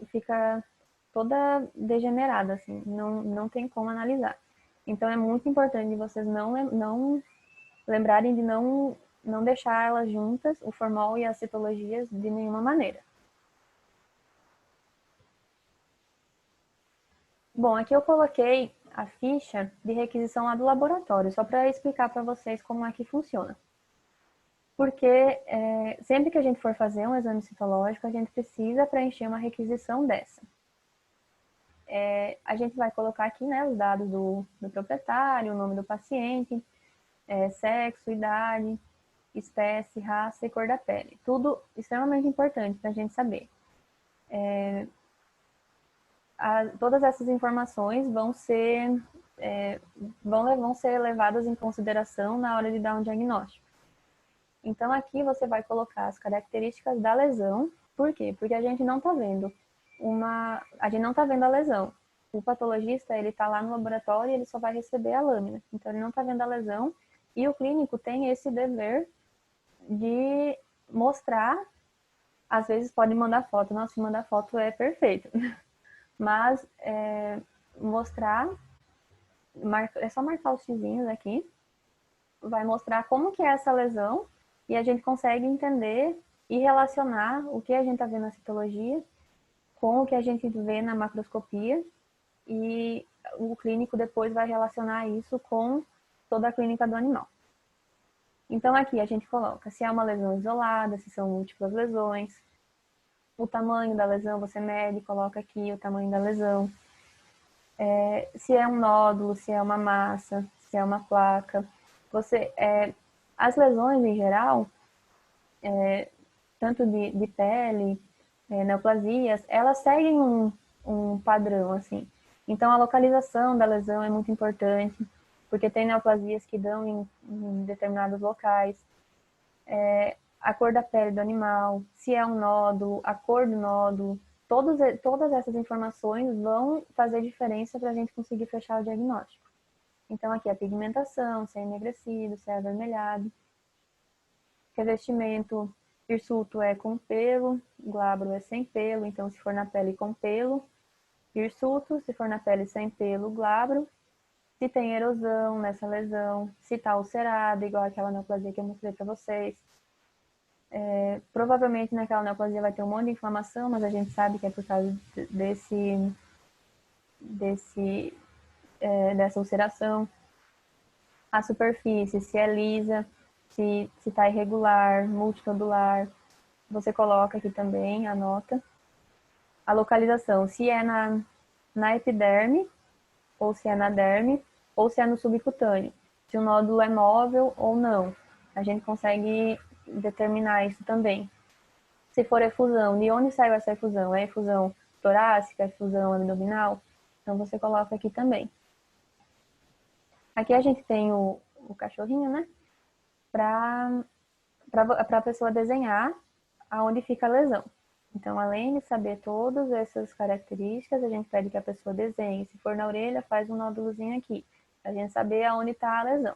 fica toda degenerada, assim, não tem como analisar. Então é muito importante vocês não lembrarem de não deixar elas juntas, o formol e as citologias, de nenhuma maneira. Bom, aqui eu coloquei a ficha de requisição lá do laboratório, só para explicar para vocês como é que funciona. Porque sempre que a gente for fazer um exame citológico, a gente precisa preencher uma requisição dessa. A gente vai colocar aqui, né, os dados do proprietário, o nome do paciente, sexo, idade, espécie, raça e cor da pele. Tudo extremamente importante para a gente saber. Todas essas informações vão ser levadas em consideração na hora de dar um diagnóstico. Então, aqui você vai colocar as características da lesão. Por quê? Porque a gente não está vendo a lesão. O patologista, ele está lá no laboratório e ele só vai receber a lâmina. Então, ele não está vendo a lesão. E o clínico tem esse dever de mostrar. Às vezes pode mandar foto. Nossa, se mandar foto é perfeito. Mas mostrar, é só marcar os xizinhos aqui. Vai mostrar como que é essa lesão. E a gente consegue entender e relacionar o que a gente está vendo na citologia com o que a gente vê na macroscopia, e o clínico depois vai relacionar isso com toda a clínica do animal. Então aqui a gente coloca se é uma lesão isolada, se são múltiplas lesões, o tamanho da lesão você mede, coloca aqui o tamanho da lesão, se é um nódulo, se é uma massa, se é uma placa. As lesões em geral, tanto de pele, neoplasias, elas seguem um padrão, assim. Então, a localização da lesão é muito importante, porque tem neoplasias que dão em determinados locais. A cor da pele do animal, se é um nódulo, a cor do nódulo, todas essas informações vão fazer diferença para a gente conseguir fechar o diagnóstico. Então, aqui a pigmentação, se é enegrecido, se é avermelhado. Revestimento, hirsuto é com pelo, glabro é sem pelo, então se for na pele com pelo, hirsuto, se for na pele sem pelo, glabro. Se tem erosão nessa lesão, se está ulcerada, igual aquela neoplasia que eu mostrei para vocês. Provavelmente naquela neoplasia vai ter um monte de inflamação, mas a gente sabe que é por causa dessa ulceração. A superfície, se é lisa, se está irregular, multinodular, você coloca aqui também, anota. A localização, se é na epiderme, ou se é na derme, ou se é no subcutâneo. Se o nódulo é móvel ou não. A gente consegue determinar isso também. Se for efusão, de onde saiu essa efusão? É efusão torácica, efusão abdominal? Então você coloca aqui também. Aqui a gente tem o cachorrinho, né? Para a pessoa desenhar aonde fica a lesão. Então, além de saber todas essas características, a gente pede que a pessoa desenhe. Se for na orelha, faz um nódulozinho aqui, para a gente saber aonde está a lesão.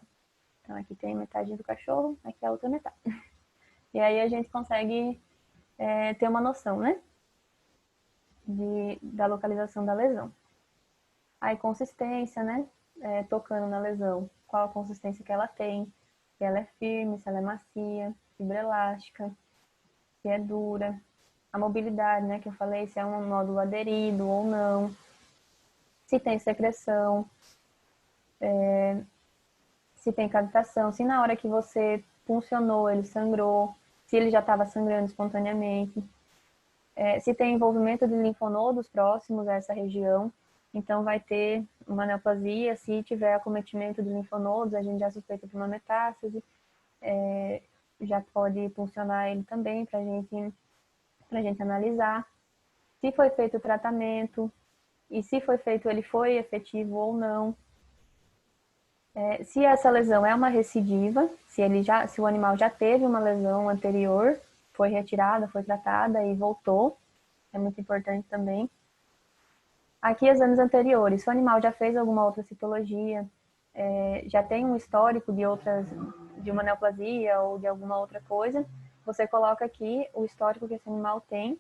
Então, aqui tem metade do cachorro, aqui a outra metade. E aí a gente consegue ter uma noção, né? Da localização da lesão. Aí, consistência, né? Tocando na lesão, qual a consistência que ela tem, se ela é firme, se ela é macia, fibra elástica, se é dura. A mobilidade, né, que eu falei, se é um nódulo aderido ou não, se tem secreção, se tem cavitação, se na hora que você puncionou ele sangrou, se ele já estava sangrando espontaneamente, se tem envolvimento de linfonodos próximos a essa região, então vai ter uma neoplasia, se tiver acometimento de linfonodos, a gente já suspeita de uma metástase, já pode puncionar ele também para a gente analisar. Se foi feito o tratamento e se foi feito, ele foi efetivo ou não. Se essa lesão é uma recidiva, se o animal já teve uma lesão anterior, foi retirada, foi tratada e voltou, é muito importante também. Aqui, exames anteriores, se o animal já fez alguma outra citologia, já tem um histórico de uma neoplasia ou de alguma outra coisa, você coloca aqui o histórico que esse animal tem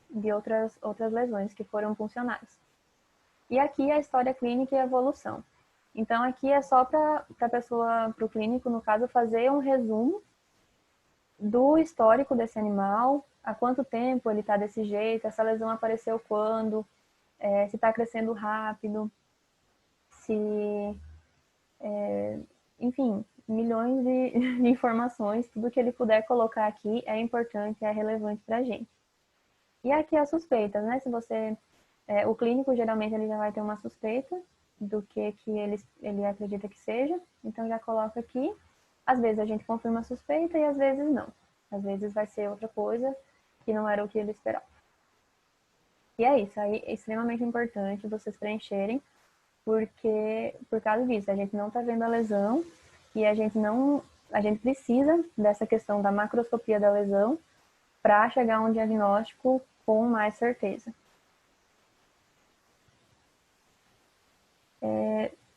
de outras lesões que foram funcionais. E aqui a história clínica e a evolução. Então, aqui é só para a pessoa, para o clínico, no caso, fazer um resumo do histórico desse animal, há quanto tempo ele está desse jeito, essa lesão apareceu quando, se está crescendo rápido, enfim, milhões de informações, tudo que ele puder colocar aqui é importante, é relevante para a gente. E aqui as suspeitas, né? Se você, o clínico geralmente ele já vai ter uma suspeita do que ele acredita que seja, então já coloca aqui. Às vezes a gente confirma a suspeita e às vezes não. Às vezes vai ser outra coisa que não era o que ele esperava. E é isso, aí é extremamente importante vocês preencherem, porque por causa disso, a gente não está vendo a lesão e a gente precisa dessa questão da macroscopia da lesão para chegar a um diagnóstico com mais certeza.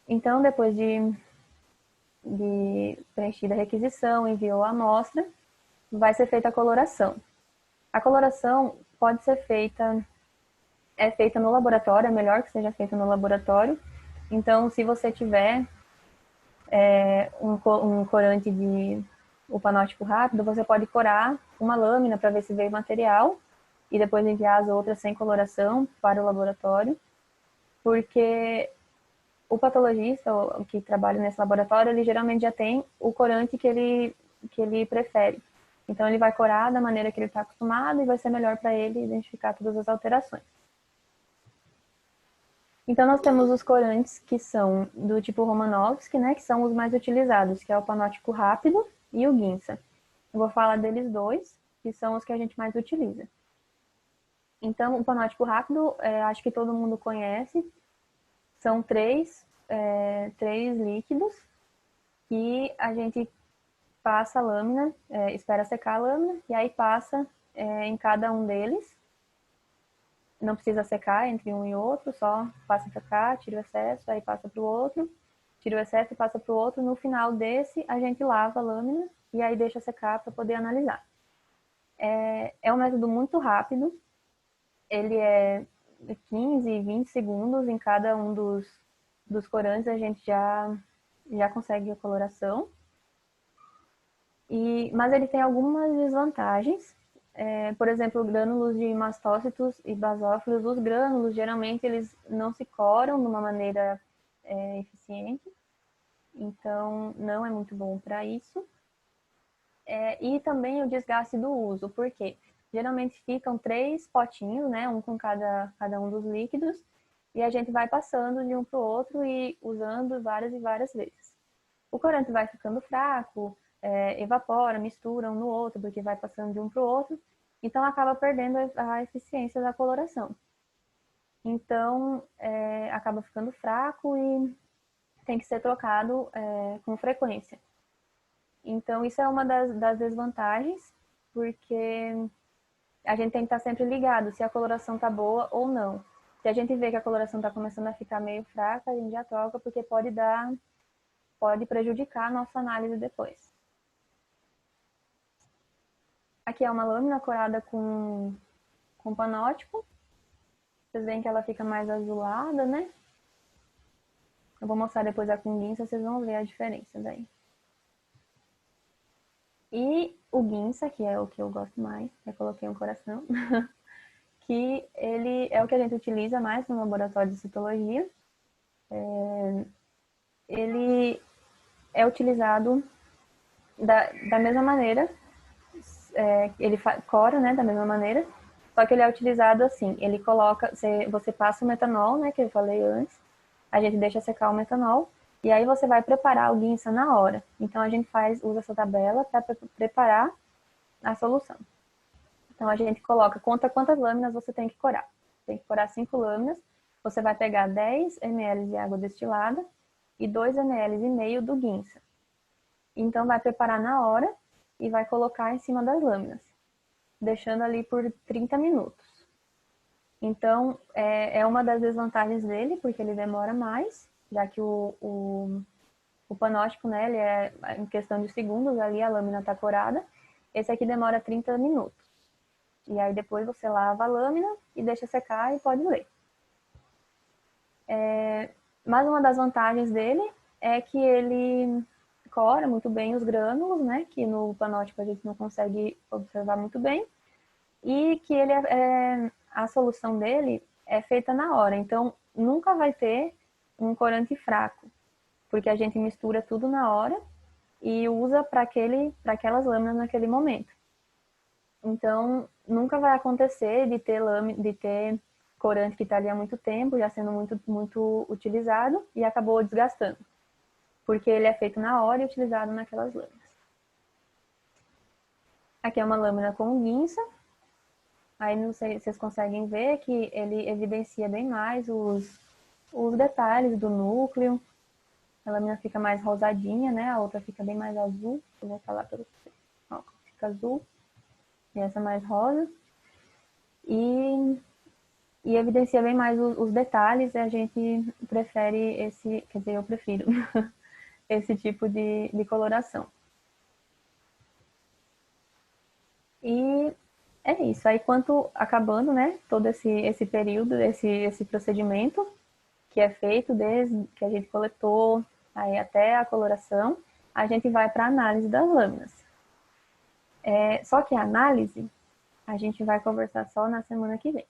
Então, depois de preenchida a requisição, enviou a amostra, vai ser feita a coloração. A coloração pode ser feita no laboratório, é melhor que seja feita no laboratório. Então, se você tiver um corante o panótico rápido, você pode corar uma lâmina para ver se veio material e depois enviar as outras sem coloração para o laboratório, porque o patologista o que trabalha nesse laboratório, ele geralmente já tem o corante que ele prefere. Então, ele vai corar da maneira que ele está acostumado e vai ser melhor para ele identificar todas as alterações. Então, nós temos os corantes que são do tipo Romanovski, né, que são os mais utilizados, que é o panótico rápido e o Ginsa. Eu vou falar deles dois, que são os que a gente mais utiliza. Então, o panótico rápido, acho que todo mundo conhece, são três líquidos que a gente passa a lâmina, espera secar a lâmina, e aí passa em cada um deles. Não precisa secar entre um e outro, só passa para cá, tira o excesso, aí passa para o outro, tira o excesso e passa para o outro. No final desse, a gente lava a lâmina e aí deixa secar para poder analisar. É um método muito rápido, ele é 15, 20 segundos em cada um dos corantes, a gente já consegue a coloração. Mas ele tem algumas desvantagens. Por exemplo, grânulos de mastócitos e basófilos, os grânulos, geralmente, eles não se coram de uma maneira eficiente. Então, não é muito bom para isso. E também o desgaste do uso, porque geralmente ficam 3 potinhos, né? Um com cada um dos líquidos, e a gente vai passando de um para o outro e usando várias e várias vezes. O corante vai ficando fraco, evapora, mistura um no outro, porque vai passando de um para o outro, então acaba perdendo a eficiência da coloração. Então, acaba ficando fraco e tem que ser trocado com frequência. Então, isso é uma das desvantagens, porque a gente tem que estar sempre ligado se a coloração está boa ou não. Se a gente vê que a coloração está começando a ficar meio fraca, a gente já troca, porque pode prejudicar a nossa análise depois. Aqui é uma lâmina corada com panótipo. Vocês veem que ela fica mais azulada, né? Eu vou mostrar depois a com guinça, vocês vão ver a diferença daí. E o guinça, que é o que eu gosto mais, eu coloquei um coração, que ele é o que a gente utiliza mais no laboratório de citologia. Ele é utilizado da mesma maneira, ele cora, né, da mesma maneira, só que ele é utilizado assim, ele coloca, você passa o metanol, né, que eu falei antes, a gente deixa secar o metanol, e aí você vai preparar o guinça na hora. Então a gente usa essa tabela para preparar a solução. Então a gente conta quantas lâminas você tem que corar. Tem que corar 5 lâminas, você vai pegar 10 ml de água destilada e 2,5 ml do guinça. Então vai preparar na hora e vai colocar em cima das lâminas, deixando ali por 30 minutos. Então, é uma das desvantagens dele, porque ele demora mais, já que o panótipo, né, ele é em questão de segundos, ali a lâmina está corada. Esse aqui demora 30 minutos. E aí depois você lava a lâmina e deixa secar e pode ler. Mais uma das vantagens dele é que ele cora muito bem os grânulos, né, que no panótipo a gente não consegue observar muito bem. E que a solução dele é feita na hora. Então, nunca vai ter um corante fraco, porque a gente mistura tudo na hora e usa para aquelas lâminas naquele momento. Então, nunca vai acontecer de ter corante que está ali há muito tempo, já sendo muito, muito utilizado e acabou desgastando, porque ele é feito na hora e utilizado naquelas lâminas. Aqui é uma lâmina com guinça. Aí não sei se vocês conseguem ver que ele evidencia bem mais os detalhes do núcleo. A lâmina fica mais rosadinha, né? A outra fica bem mais azul. Eu vou falar para vocês. Ó, fica azul. E essa mais rosa. E evidencia bem mais os detalhes. E a gente prefere quer dizer, eu prefiro esse tipo de coloração. E é isso. Aí, acabando, né, todo esse período, esse procedimento que é feito desde que a gente coletou, aí até a coloração, a gente vai para a análise das lâminas. Só que a análise, a gente vai conversar só na semana que vem,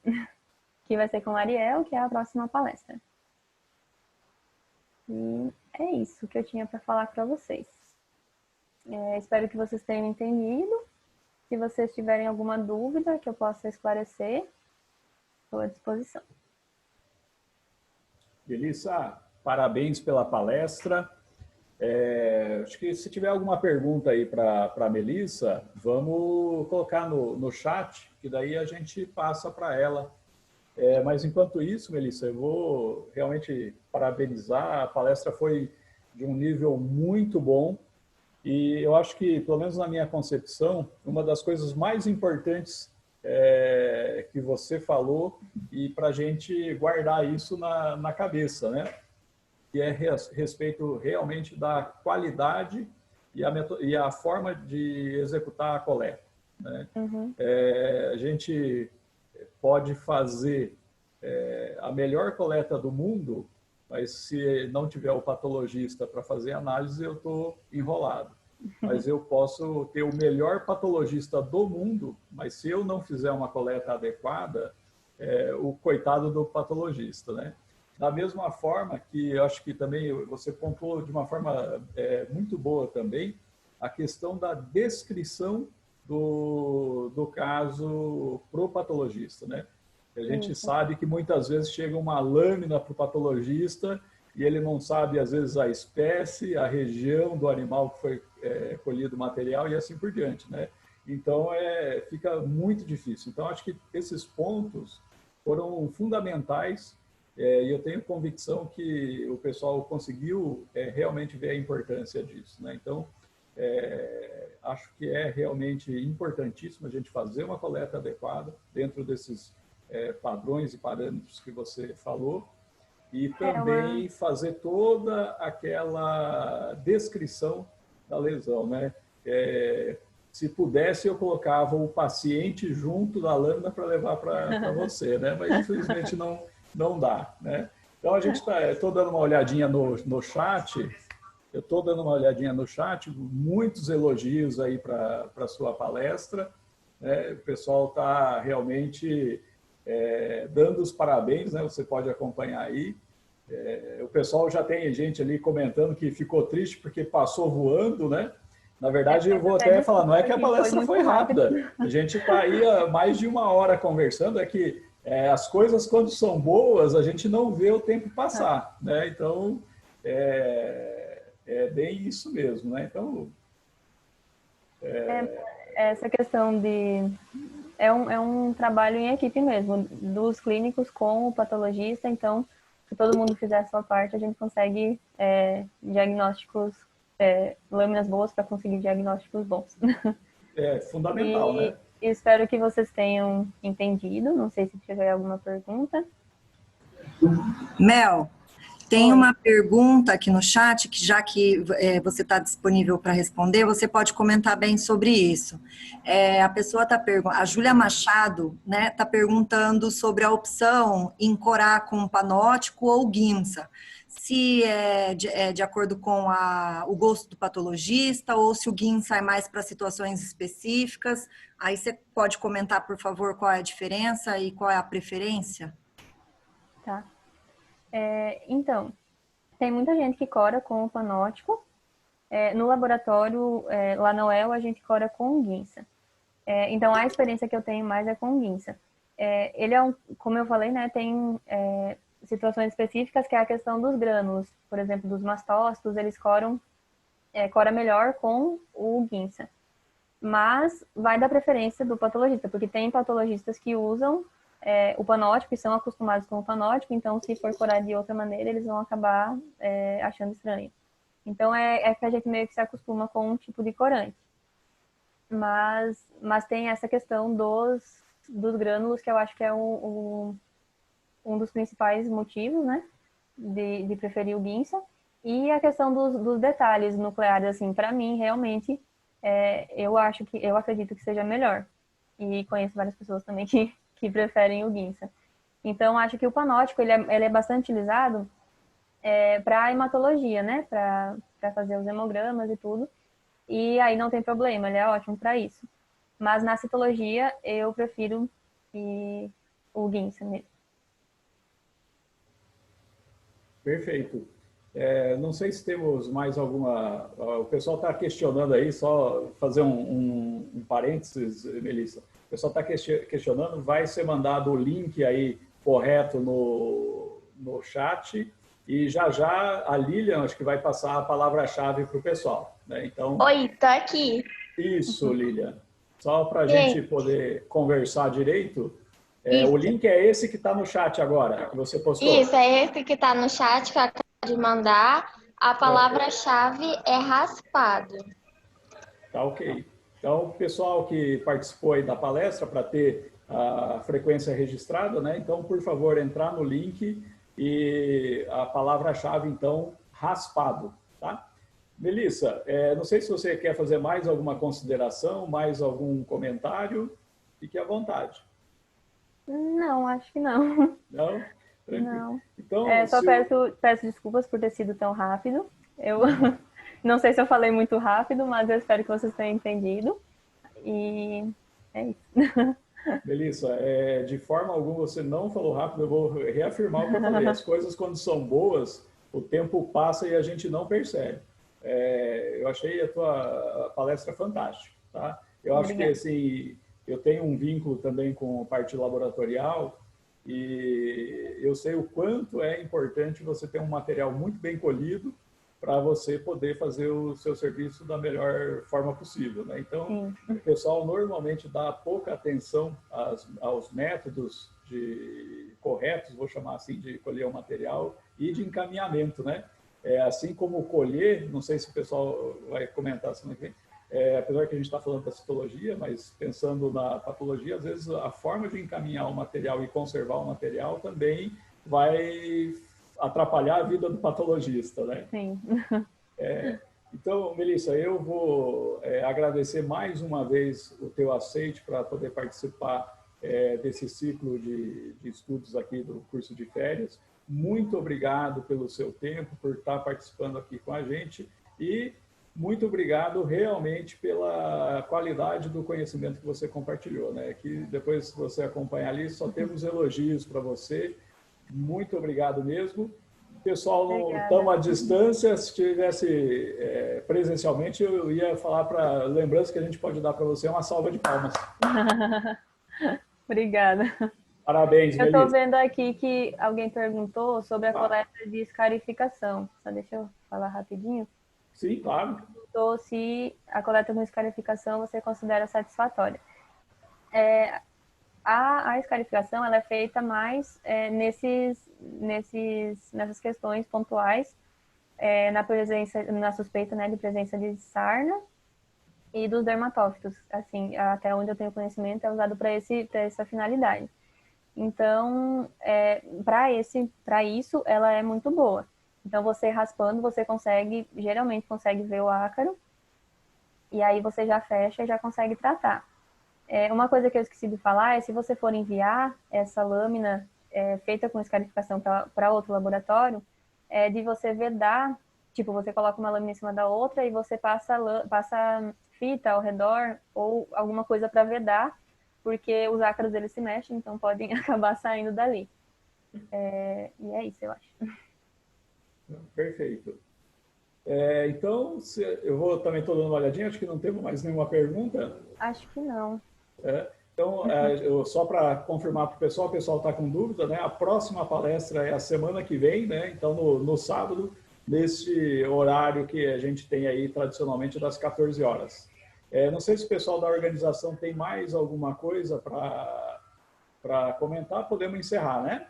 que vai ser com a Ariel, que é a próxima palestra. E é isso que eu tinha para falar para vocês. Espero que vocês tenham entendido. Se vocês tiverem alguma dúvida que eu possa esclarecer, estou à disposição. Melissa, parabéns pela palestra. Acho que se tiver alguma pergunta aí para a Melissa, vamos colocar no chat, que daí a gente passa para ela. Mas enquanto isso, Melissa, eu vou realmente parabenizar. A palestra foi de um nível muito bom. E eu acho que, pelo menos na minha concepção, uma das coisas mais importantes que você falou, e para a gente guardar isso na cabeça, né? Que é respeito realmente da qualidade e a forma de executar a coleta, né? Uhum. A gente pode fazer a melhor coleta do mundo, mas se não tiver o patologista para fazer análise, eu estou enrolado. Mas eu posso ter o melhor patologista do mundo, mas se eu não fizer uma coleta adequada, o coitado do patologista, né? Da mesma forma que eu acho que também você pontuou de uma forma muito boa também, a questão da descrição do caso para o patologista, né? A gente sabe que muitas vezes chega uma lâmina para o patologista e ele não sabe, às vezes, a espécie, a região do animal que foi colhido o material e assim por diante, né? Então, fica muito difícil. Então, acho que esses pontos foram fundamentais e eu tenho convicção que o pessoal conseguiu realmente ver a importância disso, né? Então, acho que é realmente importantíssimo a gente fazer uma coleta adequada dentro desses padrões e parâmetros que você falou e também fazer toda aquela descrição da lesão, né? Se pudesse, eu colocava o paciente junto da lâmina para levar para você, né? Mas infelizmente não dá, né? Então a gente estou dando uma olhadinha no chat. Eu estou dando uma olhadinha no chat, muitos elogios aí para a sua palestra, né? O pessoal está realmente dando os parabéns, né? Você pode acompanhar aí. O pessoal já tem gente ali comentando que ficou triste porque passou voando, né? Na verdade, eu vou até falar, não é que a palestra foi rápida. A gente está aí há mais de uma hora conversando, é que as coisas, quando são boas, a gente não vê o tempo passar, né? Então, é bem isso mesmo, né? Então... Essa questão de... É um trabalho em equipe mesmo, dos clínicos com o patologista, então, se todo mundo fizer a sua parte, a gente consegue diagnósticos, lâminas boas para conseguir diagnósticos bons. É fundamental, né? Espero que vocês tenham entendido, não sei se tiver alguma pergunta. Mel, tem uma pergunta aqui no chat, que já que você está disponível para responder, você pode comentar bem sobre isso. A pessoa está perguntando, a Júlia Machado, né, está perguntando sobre a opção em corar com panótico ou guinça. Se de acordo com o gosto do patologista ou se o guinça é mais para situações específicas. Aí você pode comentar, por favor, qual é a diferença e qual é a preferência? Tá. Então, tem muita gente que cora com o panótico. No laboratório, lá na UEL, a gente cora com guinça. Então, a experiência que eu tenho mais é com guinça. Ele como eu falei, né, tem situações específicas que é a questão dos grânulos. Por exemplo, dos mastócitos, eles cora melhor com o guinça. Mas vai da preferência do patologista, porque tem patologistas que usam o panótico e são acostumados com o panótico, então se for corar de outra maneira, eles vão acabar achando estranho. Então que a gente meio que se acostuma com um tipo de corante. Mas tem essa questão dos grânulos, que eu acho que é um dos principais motivos, né, de preferir o guinça. E a questão dos detalhes nucleares, assim, para mim, realmente, eu acredito que seja melhor. E conheço várias pessoas também que preferem o guinça. Então, acho que o panótico, ele é bastante utilizado para hematologia, né? Para fazer os hemogramas e tudo. E aí não tem problema, ele é ótimo para isso. Mas na citologia, eu prefiro o guinça mesmo. Perfeito. Não sei se temos mais alguma... O pessoal está questionando aí, só fazer um parênteses, Melissa. O pessoal está questionando, vai ser mandado o link aí correto no chat e já a Lilian, acho que vai passar a palavra-chave para o pessoal, né? Então, Oi, tô aqui. Isso, Lilian. Só para a gente poder conversar direito, o link é esse que está no chat agora, que você postou. Isso, é esse que está no chat que eu acabo de mandar. A palavra-chave é raspado. Tá ok. Então, o pessoal que participou aí da palestra, para ter a frequência registrada, né? Então, por favor, entrar no link e a palavra-chave, então, raspado, tá? Melissa, não sei se você quer fazer mais alguma consideração, mais algum comentário, fique à vontade. Não, acho que não. Não? Tranquilo. Não. Então, só peço desculpas por ter sido tão rápido. Eu não sei se eu falei muito rápido, mas eu espero que vocês tenham entendido. E é isso. Melissa, de forma alguma você não falou rápido, eu vou reafirmar o que eu falei. As coisas, quando são boas, o tempo passa e a gente não percebe. Eu achei a tua palestra fantástica, tá? Eu acho que, assim, eu tenho um vínculo também com a parte laboratorial e eu sei o quanto é importante você ter um material muito bem colhido para você poder fazer o seu serviço da melhor forma possível, né? Então, o pessoal normalmente dá pouca atenção aos métodos corretos, vou chamar assim, de colher o material e de encaminhamento, né? Assim como colher, não sei se o pessoal vai comentar assim aqui, apesar que a gente está falando da citologia, mas pensando na patologia, às vezes a forma de encaminhar o material e conservar o material também vai atrapalhar a vida do patologista, né? Sim. Então, Melissa, eu vou agradecer mais uma vez o teu aceite para poder participar desse ciclo de estudos aqui do curso de férias. Muito obrigado pelo seu tempo, por estar participando aqui com a gente e muito obrigado realmente pela qualidade do conhecimento que você compartilhou, né? Que depois, se você acompanhar ali, só temos elogios para você. Muito obrigado mesmo. Pessoal, estamos à distância. Se tivesse presencialmente, eu ia falar para lembrança que a gente pode dar para você uma salva de palmas. Obrigada. Parabéns, Melissa. Eu estou vendo aqui que alguém perguntou sobre a coleta de escarificação. Só deixa eu falar rapidinho. Sim, claro. Perguntou se a coleta de escarificação você considera satisfatória. A escarificação ela é feita mais nessas questões pontuais, na suspeita, né, de presença de sarna e dos dermatófitos. Assim, até onde eu tenho conhecimento, é usado para essa finalidade. Então, para isso, ela é muito boa. Então, você raspando, você geralmente consegue ver o ácaro, e aí você já fecha e já consegue tratar. Uma coisa que eu esqueci de falar é se você for enviar essa lâmina feita com escarificação para outro laboratório, de você vedar, tipo, você coloca uma lâmina em cima da outra e você passa fita ao redor ou alguma coisa para vedar, porque os ácaros eles se mexem, então podem acabar saindo dali. E é isso, eu acho. Perfeito. Então, eu vou também estou dando uma olhadinha, acho que não temos mais nenhuma pergunta. Acho que não. Então, só para confirmar para o pessoal está com dúvida, né? A próxima palestra é a semana que vem, né? Então, no sábado, nesse horário que a gente tem aí tradicionalmente das 14 horas. Não sei se o pessoal da organização tem mais alguma coisa para comentar, podemos encerrar, né?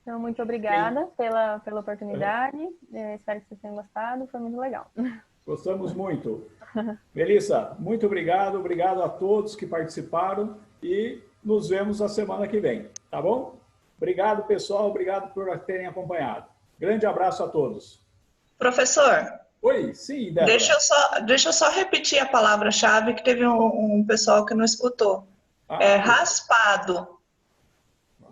Então, muito obrigada pela oportunidade. Espero que vocês tenham gostado, foi muito legal. Gostamos muito. Melissa, muito obrigado. Obrigado a todos que participaram e nos vemos a semana que vem, tá bom? Obrigado, pessoal. Obrigado por terem acompanhado. Grande abraço a todos. Professor. Oi, sim, Débora. Deixa eu só repetir a palavra-chave que teve um pessoal que não escutou. Raspado.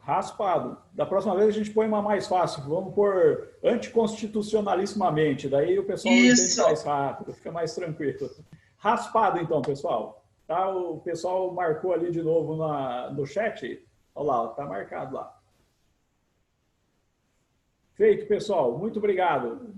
Raspado. Da próxima vez a gente põe uma mais fácil. Vamos pôr anticonstitucionalissimamente. Daí o pessoal entende mais rápido, fica mais tranquilo. Raspado, então, pessoal. Tá? O pessoal marcou ali de novo no chat. Olha lá, tá marcado lá. Feito, pessoal. Muito obrigado.